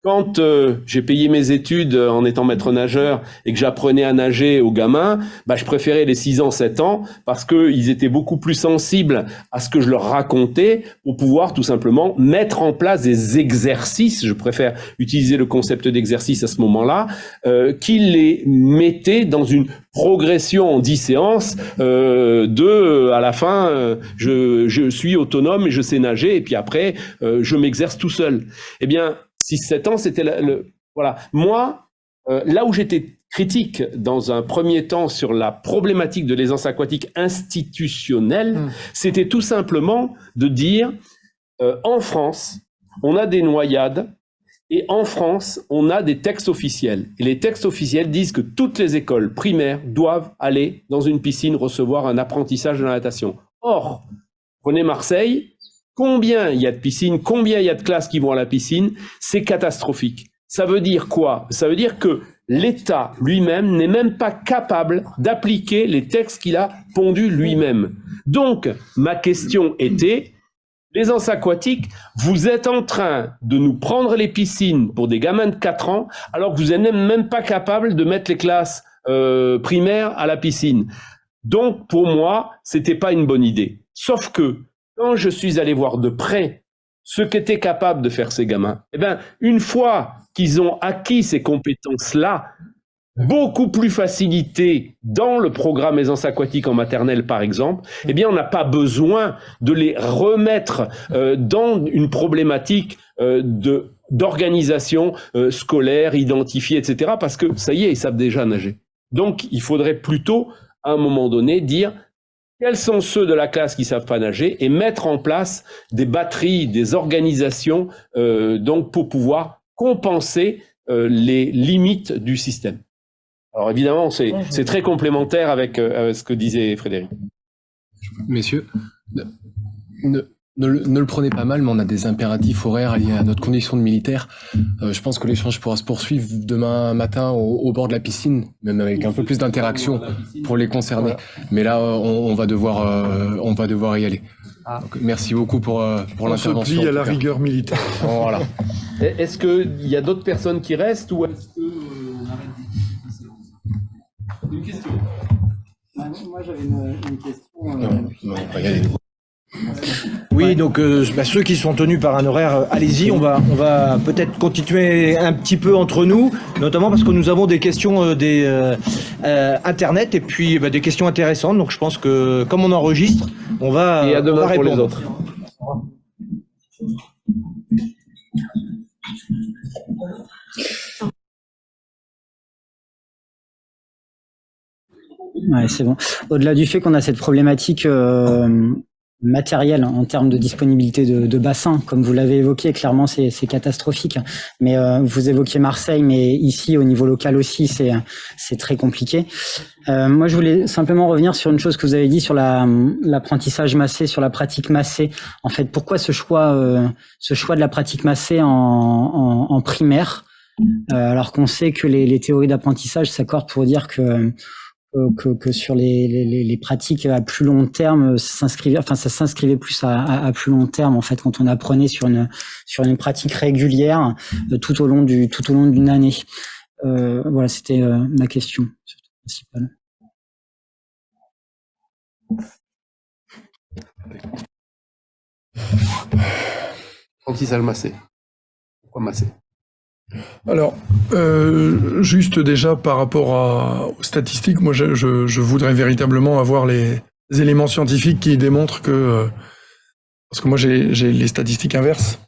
Quand j'ai payé mes études en étant maître nageur et que j'apprenais à nager aux gamins, bah, je préférais les 6 ans, 7 ans parce qu'ils étaient beaucoup plus sensibles à ce que je leur racontais pour pouvoir tout simplement mettre en place des exercices, je préfère utiliser le concept d'exercice à ce moment-là, qui les mettaient dans une progression en 10 séances à la fin, je suis autonome et je sais nager et puis après, je m'exerce tout seul. Eh bien, 6-7 ans, c'était voilà. Moi, là où j'étais critique dans un premier temps sur la problématique de l'aisance aquatique institutionnelle, c'était tout simplement de dire, en France, on a des noyades et en France, on a des textes officiels. Et les textes officiels disent que toutes les écoles primaires doivent aller dans une piscine recevoir un apprentissage de la natation. Or, prenez Marseille, combien il y a de piscines, combien il y a de classes qui vont à la piscine, c'est catastrophique. Ça veut dire quoi? Ça veut dire que l'État lui-même n'est même pas capable d'appliquer les textes qu'il a pondus lui-même. Donc, ma question était, l'aisance aquatique, vous êtes en train de nous prendre les piscines pour des gamins de 4 ans, alors que vous n'êtes même pas capable de mettre les classes primaires à la piscine. Donc, pour moi, c'était pas une bonne idée. Sauf que, quand je suis allé voir de près ce qu'étaient capables de faire ces gamins, eh ben, une fois qu'ils ont acquis ces compétences-là, beaucoup plus facilitées dans le programme aisance aquatique en maternelle, par exemple, eh bien, on n'a pas besoin de les remettre dans une problématique d'organisation scolaire, identifiée, etc., parce que ça y est, ils savent déjà nager. Donc, il faudrait plutôt, à un moment donné, dire quels sont ceux de la classe qui savent pas nager et mettre en place des batteries, des organisations, donc pour pouvoir compenser les limites du système. Alors évidemment, c'est très complémentaire avec ce que disait Frédéric. Messieurs, ne le prenez pas mal, mais on a des impératifs horaires liés à notre condition de militaire. Je pense que l'échange pourra se poursuivre demain matin au bord de la piscine, même avec un peu plus d'interaction pour les concernés. Voilà. Mais là, on va devoir y aller. Donc, merci beaucoup pour l'intervention. On se plie à la rigueur militaire. Voilà. Est-ce qu'il y a d'autres personnes qui restent ou est-ce que on arrête une question? Moi, j'avais une question. Non, on va y aller. Oui, donc ceux qui sont tenus par un horaire, allez-y, on va peut-être continuer un petit peu entre nous, notamment parce que nous avons des questions Internet et puis des questions intéressantes. Donc je pense que comme on enregistre, on va et à demain pour les autres. Ouais, c'est bon. Au-delà du fait qu'on a cette problématique matérielle en termes de disponibilité de bassins, comme vous l'avez évoqué, clairement c'est catastrophique. Mais vous évoquiez Marseille, mais ici au niveau local aussi c'est très compliqué. Moi je voulais simplement revenir sur une chose que vous avez dit sur l'apprentissage massé, sur la pratique massée. En fait, pourquoi ce choix de la pratique massée en primaire, alors qu'on sait que les théories d'apprentissage s'accordent pour dire que sur les pratiques à plus long terme ça s'inscrivait plus à plus long terme en fait quand on apprenait sur une pratique régulière tout au long d'une année. Voilà, c'était ma question principale. Apprentissage massé. Pourquoi massé? Alors, juste déjà par rapport aux statistiques, moi je voudrais véritablement avoir les éléments scientifiques qui démontrent que... parce que moi j'ai les statistiques inverses.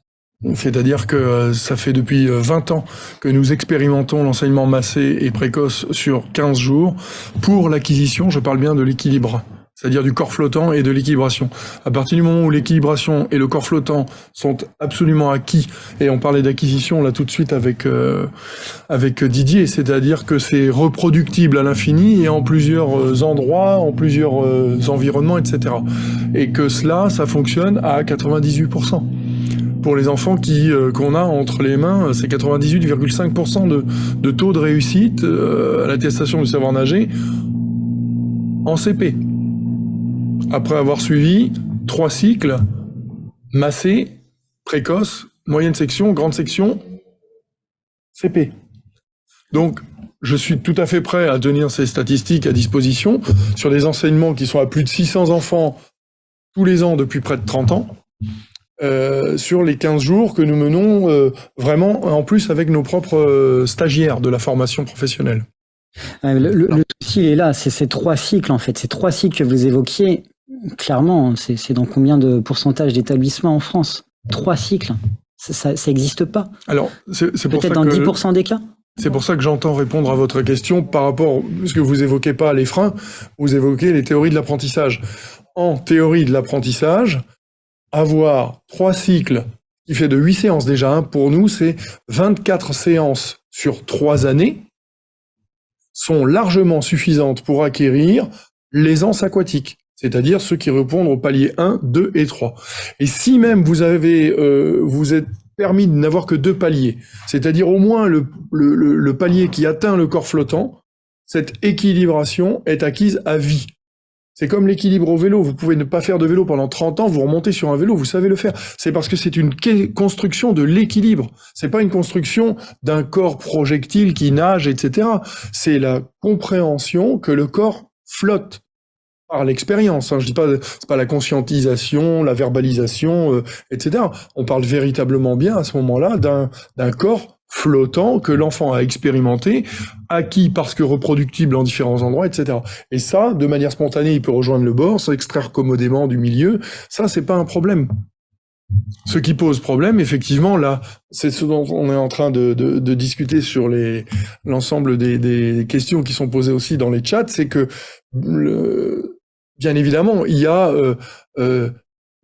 C'est-à-dire que ça fait depuis 20 ans que nous expérimentons l'enseignement massé et précoce sur 15 jours pour l'acquisition, je parle bien de l'équilibre, c'est-à-dire du corps flottant et de l'équilibration. À partir du moment où l'équilibration et le corps flottant sont absolument acquis, et on parlait d'acquisition là tout de suite avec Didier, c'est-à-dire que c'est reproductible à l'infini et en plusieurs endroits, en plusieurs environnements, etc. Et que cela, ça fonctionne à 98%. Pour les enfants qu'on a entre les mains, c'est 98,5% de taux de réussite à l'attestation du savoir nager en CP. Après avoir suivi 3 cycles, massé, précoce, moyenne section, grande section, CP. Donc, je suis tout à fait prêt à tenir ces statistiques à disposition sur des enseignements qui sont à plus de 600 enfants tous les ans depuis près de 30 ans, sur les 15 jours que nous menons vraiment, en plus avec nos propres stagiaires de la formation professionnelle. Le souci il est là, c'est ces 3 cycles en fait, ces 3 cycles que vous évoquiez, clairement, c'est dans combien de pourcentage d'établissements en France? 3 cycles, ça n'existe pas. Alors, c'est pour ça peut-être dans 10% des cas. C'est pour ça que j'entends répondre à votre question par rapport, puisque vous évoquez pas les freins, vous évoquez les théories de l'apprentissage. En théorie de l'apprentissage, avoir 3 cycles qui fait de 8 séances déjà, hein, pour nous c'est 24 séances sur 3 années, sont largement suffisantes pour acquérir l'aisance aquatique, c'est-à-dire ceux qui répondent au palier 1, 2 et 3. Et si même vous êtes permis de n'avoir que 2 paliers, c'est-à-dire au moins le palier qui atteint le corps flottant, cette équilibration est acquise à vie. C'est comme l'équilibre au vélo, vous pouvez ne pas faire de vélo pendant 30 ans, vous remontez sur un vélo, vous savez le faire. C'est parce que c'est une construction de l'équilibre. C'est pas une construction d'un corps projectile qui nage, etc. C'est la compréhension que le corps flotte. par l'expérience. Hein. Je dis pas, c'est pas la conscientisation, la verbalisation, etc. On parle véritablement bien à ce moment-là d'un corps flottant que l'enfant a expérimenté, acquis parce que reproductible en différents endroits, etc. Et ça, de manière spontanée, il peut rejoindre le bord, s'extraire commodément du milieu. Ça, c'est pas un problème. Ce qui pose problème, effectivement, là, c'est ce dont on est en train de discuter sur l'ensemble des questions qui sont posées aussi dans les chats, c'est que bien évidemment, il y a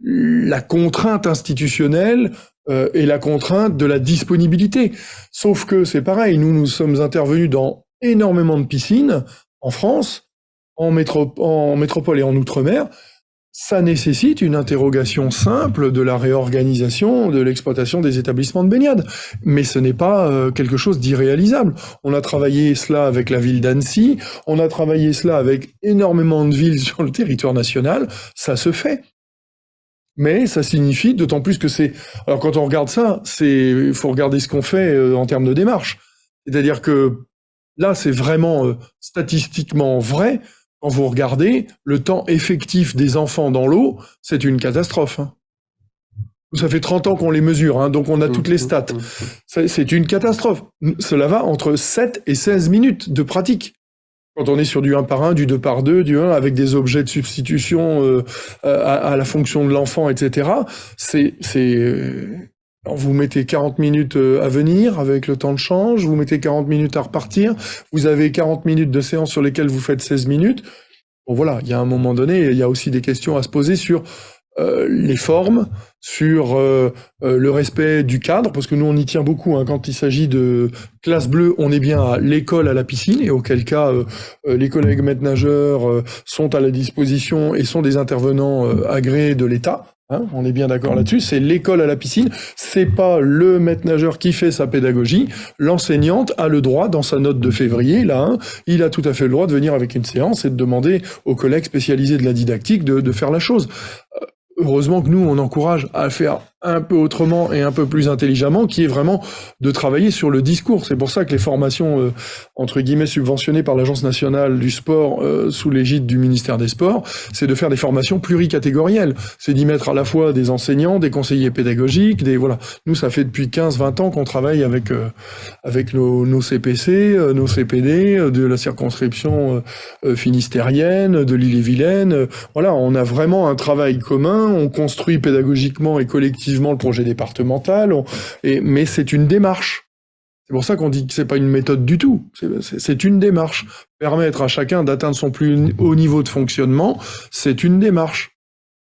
la contrainte institutionnelle et la contrainte de la disponibilité. Sauf que c'est pareil, nous sommes intervenus dans énormément de piscines en France, en métropole et en outre-mer. Ça nécessite une interrogation simple de la réorganisation de l'exploitation des établissements de baignade. Mais ce n'est pas quelque chose d'irréalisable. On a travaillé cela avec la ville d'Annecy, on a travaillé cela avec énormément de villes sur le territoire national, ça se fait. Mais ça signifie, d'autant plus que c'est... Alors quand on regarde ça, il faut regarder ce qu'on fait en termes de démarche. C'est-à-dire que là, c'est vraiment statistiquement vrai. Quand vous regardez, le temps effectif des enfants dans l'eau, c'est une catastrophe. Hein. Ça fait 30 ans qu'on les mesure, hein, donc on a toutes les stats. C'est une catastrophe. Cela va entre 7 et 16 minutes de pratique. Quand on est sur du 1 par 1, du 2 par 2, du 1 avec des objets de substitution à la fonction de l'enfant, etc., vous mettez 40 minutes à venir avec le temps de change, vous mettez 40 minutes à repartir, vous avez 40 minutes de séance sur lesquelles vous faites 16 minutes. Bon voilà, il y a un moment donné, il y a aussi des questions à se poser sur les formes, sur le respect du cadre, parce que nous on y tient beaucoup, hein, quand il s'agit de classe bleue, on est bien à l'école à la piscine, et auquel cas les collègues maîtres nageurs sont à la disposition et sont des intervenants agréés de l'État. Hein, on est bien d'accord là-dessus, c'est l'école à la piscine, c'est pas le maître nageur qui fait sa pédagogie, l'enseignante a le droit, dans sa note de février, là, hein, il a tout à fait le droit de venir avec une séance et de demander aux collègues spécialisés de la didactique de faire la chose. Heureusement que nous, on encourage à faire un peu autrement et un peu plus intelligemment, qui est vraiment de travailler sur le discours. C'est pour ça que les formations, entre guillemets, subventionnées par l'Agence nationale du sport, sous l'égide du ministère des Sports, c'est de faire des formations pluricatégorielles. C'est d'y mettre à la fois des enseignants, des conseillers pédagogiques, voilà. Nous, ça fait depuis 15-20 ans qu'on travaille avec nos CPC, nos CPD, de la circonscription finistérienne, de l'Ille-et-Vilaine. Voilà, on a vraiment un travail commun, on construit pédagogiquement et collectivement le projet départemental, mais c'est une démarche. C'est pour ça qu'on dit que c'est pas une méthode du tout. C'est une démarche. Permettre à chacun d'atteindre son plus haut niveau de fonctionnement, c'est une démarche.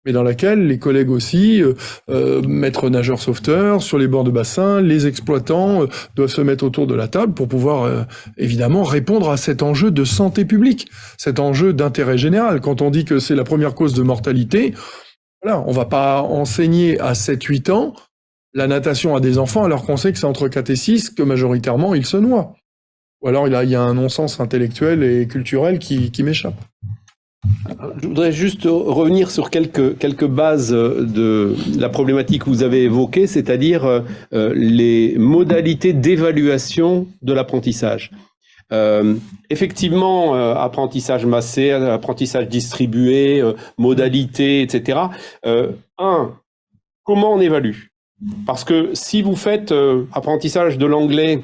Mais dans laquelle les collègues aussi, maîtres nageurs sauveteurs, sur les bords de bassin, les exploitants doivent se mettre autour de la table pour pouvoir évidemment répondre à cet enjeu de santé publique, cet enjeu d'intérêt général. Quand on dit que c'est la première cause de mortalité, voilà, on va pas enseigner à 7-8 ans la natation à des enfants alors qu'on sait que c'est entre 4 et 6 que majoritairement ils se noient. Ou alors il y a un non-sens intellectuel et culturel qui m'échappe. Je voudrais juste revenir sur quelques bases de la problématique que vous avez évoquée, c'est-à-dire les modalités d'évaluation de l'apprentissage. Effectivement, apprentissage massé, apprentissage distribué, modalités, etc. Comment on évalue? Parce que si vous faites apprentissage de l'anglais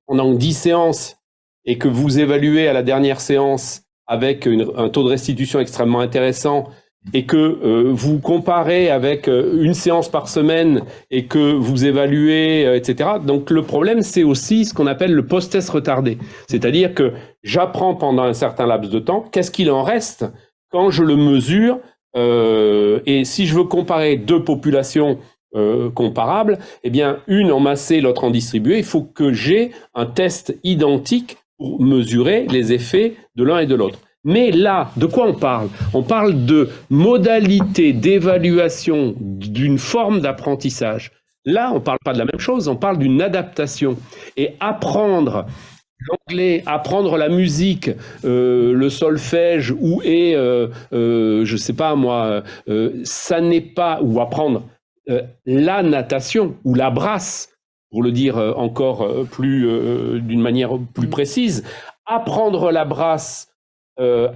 pendant 10 séances et que vous évaluez à la dernière séance avec un taux de restitution extrêmement intéressant et que vous comparez avec une séance par semaine et que vous évaluez, etc. Donc le problème, c'est aussi ce qu'on appelle le post-test retardé. C'est-à-dire que j'apprends pendant un certain laps de temps, qu'est-ce qu'il en reste quand je le mesure, et si je veux comparer deux populations comparables, eh bien une en massé, l'autre en distribué, il faut que j'ai un test identique pour mesurer les effets de l'un et de l'autre. Mais là, de quoi on parle? On parle de modalités d'évaluation d'une forme d'apprentissage. Là, on ne parle pas de la même chose, on parle d'une adaptation. Et apprendre l'anglais, apprendre la musique, le solfège, je sais pas moi, ça n'est pas, ou apprendre la natation ou la brasse, pour le dire encore d'une manière plus précise, apprendre la brasse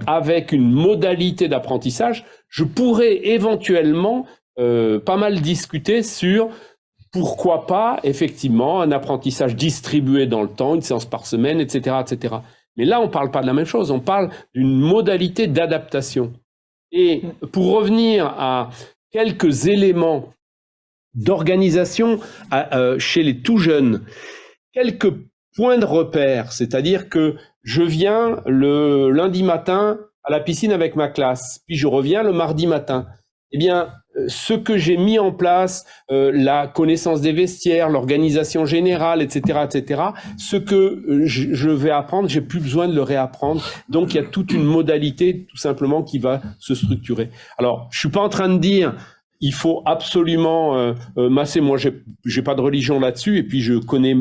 avec une modalité d'apprentissage, je pourrais éventuellement pas mal discuter sur pourquoi pas, effectivement, un apprentissage distribué dans le temps, une séance par semaine, etc., etc. Mais là, on ne parle pas de la même chose, on parle d'une modalité d'adaptation. Et pour revenir à quelques éléments d'organisation chez les tout jeunes, quelques points de repère, c'est-à-dire que je viens le lundi matin à la piscine avec ma classe, puis je reviens le mardi matin. Eh bien, ce que j'ai mis en place, la connaissance des vestiaires, l'organisation générale, etc., etc., ce que je vais apprendre, j'ai plus besoin de le réapprendre. Donc, il y a toute une modalité, tout simplement, qui va se structurer. Alors, je suis pas en train de dire il faut absolument masser. Moi, j'ai pas de religion là-dessus, et puis je connais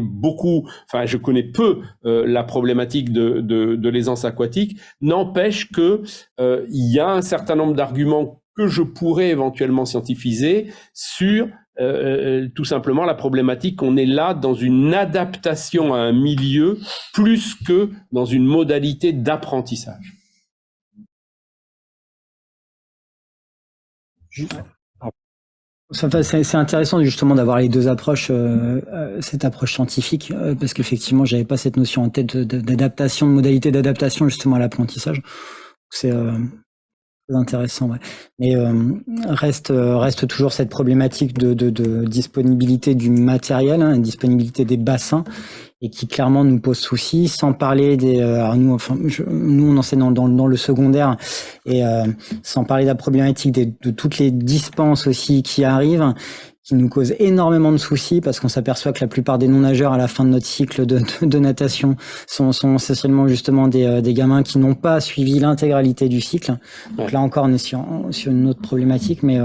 peu la problématique de l'aisance aquatique. N'empêche que il y a un certain nombre d'arguments que je pourrais éventuellement scientifiser sur tout simplement la problématique qu'on est là dans une adaptation à un milieu plus que dans une modalité d'apprentissage. C'est intéressant justement d'avoir les deux approches, cette approche scientifique, parce qu'effectivement, j'avais pas cette notion en tête d'adaptation, de modalité d'adaptation justement à l'apprentissage. C'est intéressant, ouais. Mais reste toujours cette problématique de disponibilité du matériel, hein, disponibilité des bassins, et qui clairement nous pose souci. Sans parler des, alors nous on enseigne dans le secondaire, et sans parler de la problématique de toutes les dispenses aussi qui arrivent, qui nous causent énormément de soucis, parce qu'on s'aperçoit que la plupart des non-nageurs à la fin de notre cycle de natation sont essentiellement justement des gamins qui n'ont pas suivi l'intégralité du cycle. Donc là encore, on est sur une autre problématique, mais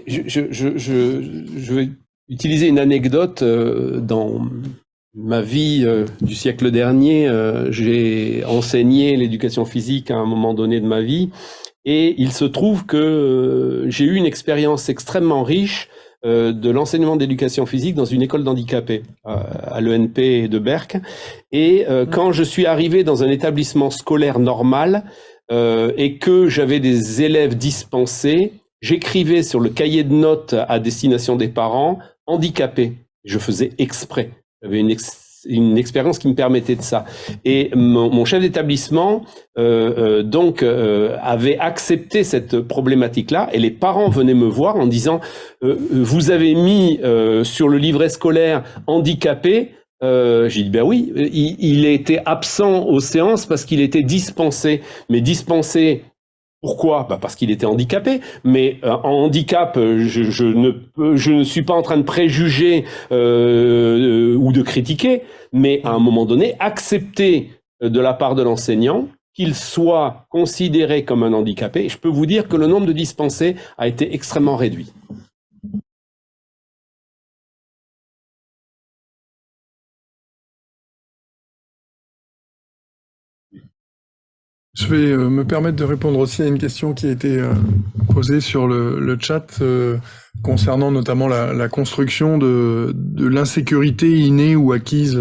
je vais utiliser une anecdote. Dans ma vie du siècle dernier, j'ai enseigné l'éducation physique à un moment donné de ma vie, et il se trouve que j'ai eu une expérience extrêmement riche de l'enseignement d'éducation physique dans une école d'handicapés à l'ENP de Berck. Et quand je suis arrivé dans un établissement scolaire normal et que j'avais des élèves dispensés, j'écrivais sur le cahier de notes à destination des parents handicapés. Je faisais exprès. J'avais une expérience qui me permettait de ça. Et mon chef d'établissement avait accepté cette problématique-là, et les parents venaient me voir en disant vous avez mis sur le livret scolaire handicapé. J'ai dit ben oui, il était absent aux séances parce qu'il était dispensé. Mais dispensé, pourquoi? Parce qu'il était handicapé, mais en handicap, je ne suis pas en train de préjuger ou de critiquer, mais à un moment donné, accepter de la part de l'enseignant qu'il soit considéré comme un handicapé. Et je peux vous dire que le nombre de dispensés a été extrêmement réduit. Je vais me permettre de répondre aussi à une question qui a été posée sur le chat concernant notamment la construction de l'insécurité innée ou acquise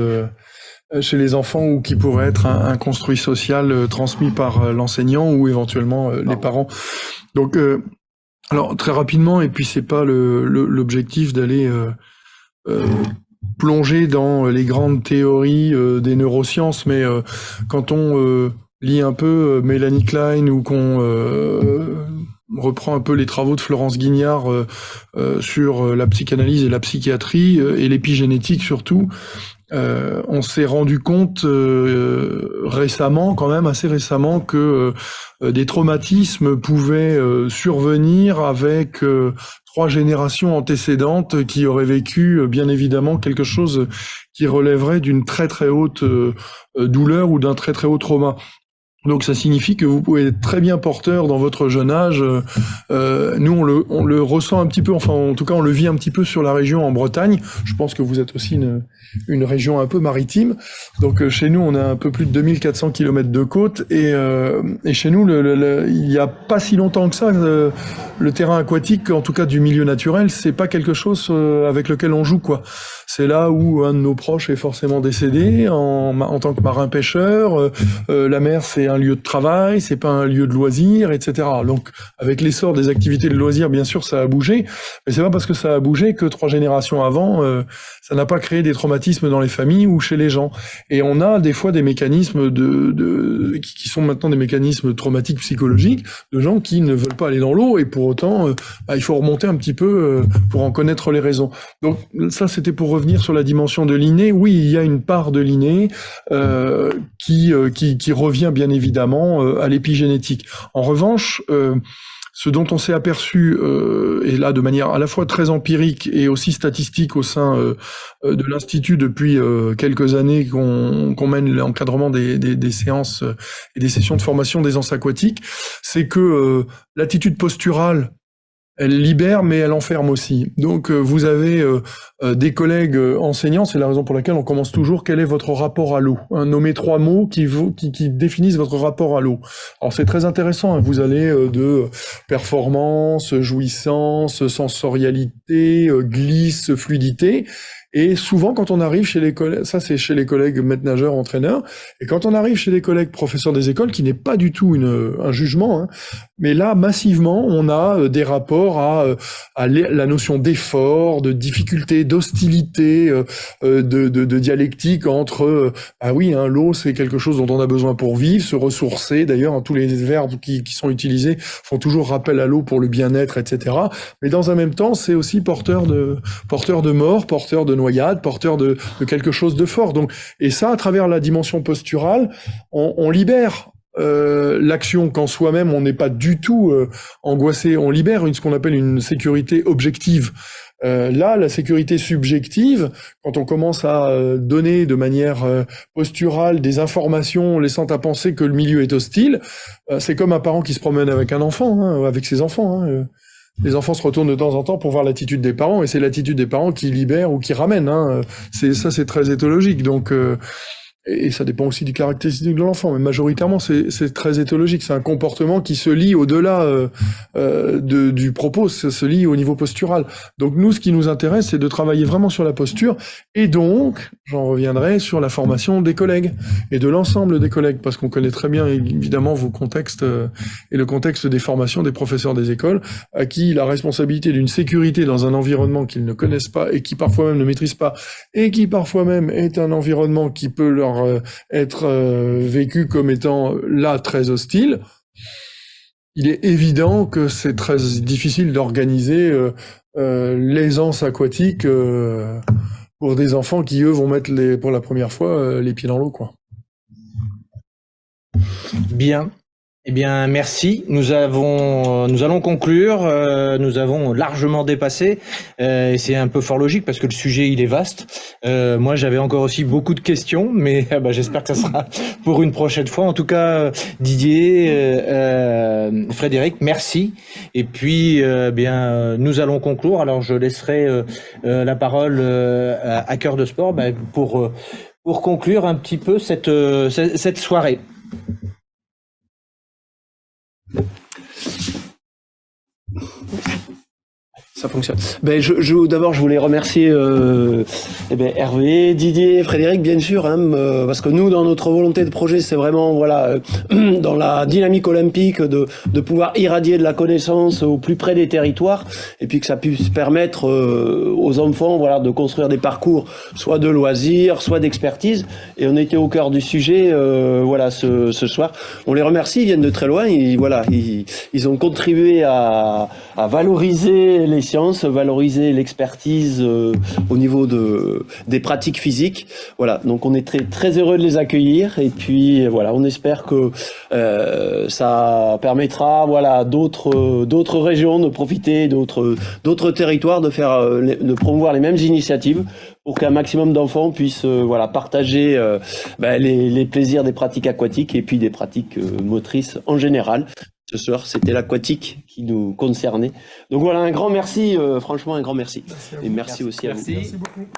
chez les enfants, ou qui pourrait être un construit social transmis par l'enseignant ou éventuellement les parents. Donc, alors très rapidement, et puis c'est pas l'objectif d'aller plonger dans les grandes théories des neurosciences, mais quand on lit un peu Mélanie Klein, ou qu'on reprend un peu les travaux de Florence Guignard sur la psychanalyse et la psychiatrie et l'épigénétique surtout, on s'est rendu compte récemment, quand même assez récemment, que des traumatismes pouvaient survenir avec 3 générations antécédentes qui auraient vécu bien évidemment quelque chose qui relèverait d'une très très haute douleur ou d'un très très haut trauma. Donc ça signifie que vous pouvez être très bien porteur dans votre jeune âge. Nous on le ressent un petit peu, enfin en tout cas on le vit un petit peu sur la région en Bretagne. Je pense que vous êtes aussi une région un peu maritime. Donc chez nous on a un peu plus de 2400 km de côte, et chez nous il n'y a pas si longtemps que ça, le terrain aquatique, en tout cas du milieu naturel, c'est pas quelque chose avec lequel on joue quoi. C'est là où un de nos proches est forcément décédé en tant que marin pêcheur. La mer s'est un lieu de travail, c'est pas un lieu de loisir, etc. Donc, avec l'essor des activités de loisirs, bien sûr, ça a bougé, mais c'est pas parce que ça a bougé que 3 générations avant, ça n'a pas créé des traumatismes dans les familles ou chez les gens. Et on a des fois des mécanismes qui sont maintenant des mécanismes traumatiques psychologiques de gens qui ne veulent pas aller dans l'eau, et pour autant, il faut remonter un petit peu pour en connaître les raisons. Donc ça, c'était pour revenir sur la dimension de l'inné. Oui, il y a une part de l'inné qui revient bien évidemment à l'épigénétique. En revanche, ce dont on s'est aperçu, et là de manière à la fois très empirique et aussi statistique au sein de l'Institut depuis quelques années qu'on mène l'encadrement des séances et des sessions de formation d'aisance aquatique, c'est que l'attitude posturale, elle libère, mais elle enferme aussi. Donc, vous avez des collègues enseignants, c'est la raison pour laquelle on commence toujours, quel est votre rapport à l'eau? Nommez 3 mots qui définissent votre rapport à l'eau. Alors, c'est très intéressant, hein, vous allez de performance, jouissance, sensorialité, glisse, fluidité. Et souvent, quand on arrive chez les collègues, ça c'est chez les collègues maîtres nageurs, entraîneurs, et quand on arrive chez les collègues professeurs des écoles, qui n'est pas du tout un jugement, hein, mais là, massivement, on a des rapports à la notion d'effort, de difficulté, d'hostilité, de dialectique entre, l'eau c'est quelque chose dont on a besoin pour vivre, se ressourcer, d'ailleurs, hein, tous les verbes qui sont utilisés font toujours rappel à l'eau pour le bien-être, etc. Mais dans un même temps, c'est aussi porteur de mort, porteur de noyade, porteur de quelque chose de fort. Donc, et ça, à travers la dimension posturale, on libère l'action quand soi-même on n'est pas du tout angoissé. On libère ce qu'on appelle une sécurité objective. Là, la sécurité subjective, quand on commence à donner de manière posturale des informations laissant à penser que le milieu est hostile, c'est comme un parent qui se promène avec un enfant, hein, avec ses enfants. Hein, les enfants se retournent de temps en temps pour voir l'attitude des parents, et c'est l'attitude des parents qui libère ou qui ramène. Hein. C'est très éthologique. Donc, et ça dépend aussi du caractéristique de l'enfant, mais majoritairement c'est très éthologique. C'est un comportement qui se lie au-delà du propos, se lie au niveau postural. Donc nous, ce qui nous intéresse, c'est de travailler vraiment sur la posture, et donc j'en reviendrai sur la formation des collègues et de l'ensemble des collègues, parce qu'on connaît très bien évidemment vos contextes et le contexte des formations des professeurs des écoles, à qui la responsabilité d'une sécurité dans un environnement qu'ils ne connaissent pas et qui parfois même ne maîtrisent pas, et qui parfois même est un environnement qui peut leur être vécu comme étant là très hostile. Il est évident que c'est très difficile d'organiser l'aisance aquatique pour des enfants qui, eux, vont mettre pour la première fois les pieds dans l'eau, quoi. Bien. Eh bien, merci. Nous allons conclure. Nous avons largement dépassé. Et c'est un peu fort logique parce que le sujet, il est vaste. Moi, j'avais encore aussi beaucoup de questions, mais j'espère que ça sera pour une prochaine fois. En tout cas, Didier, Frédéric, merci. Et puis, nous allons conclure. Alors, je laisserai la parole à Cœur de Sport pour conclure un petit peu cette soirée. Ça fonctionne. D'abord, je voulais remercier Hervé, Didier, Frédéric, bien sûr, hein, parce que nous, dans notre volonté de projet, c'est vraiment dans la dynamique olympique de pouvoir irradier de la connaissance au plus près des territoires, et puis que ça puisse permettre aux enfants, de construire des parcours, soit de loisirs, soit d'expertise. Et on était au cœur du sujet, ce soir. On les remercie, ils viennent de très loin. Ils ont contribué à valoriser les sciences, valoriser l'expertise au niveau des pratiques physiques. Voilà, donc on est très très heureux de les accueillir, et puis on espère que ça permettra à d'autres régions de profiter, d'autres territoires de promouvoir les mêmes initiatives pour qu'un maximum d'enfants puissent partager les plaisirs des pratiques aquatiques et puis des pratiques motrices en général. Ce soir, c'était l'aquatique qui nous concernait. Donc un grand merci, franchement un grand merci. Et merci aussi à vous. Merci beaucoup.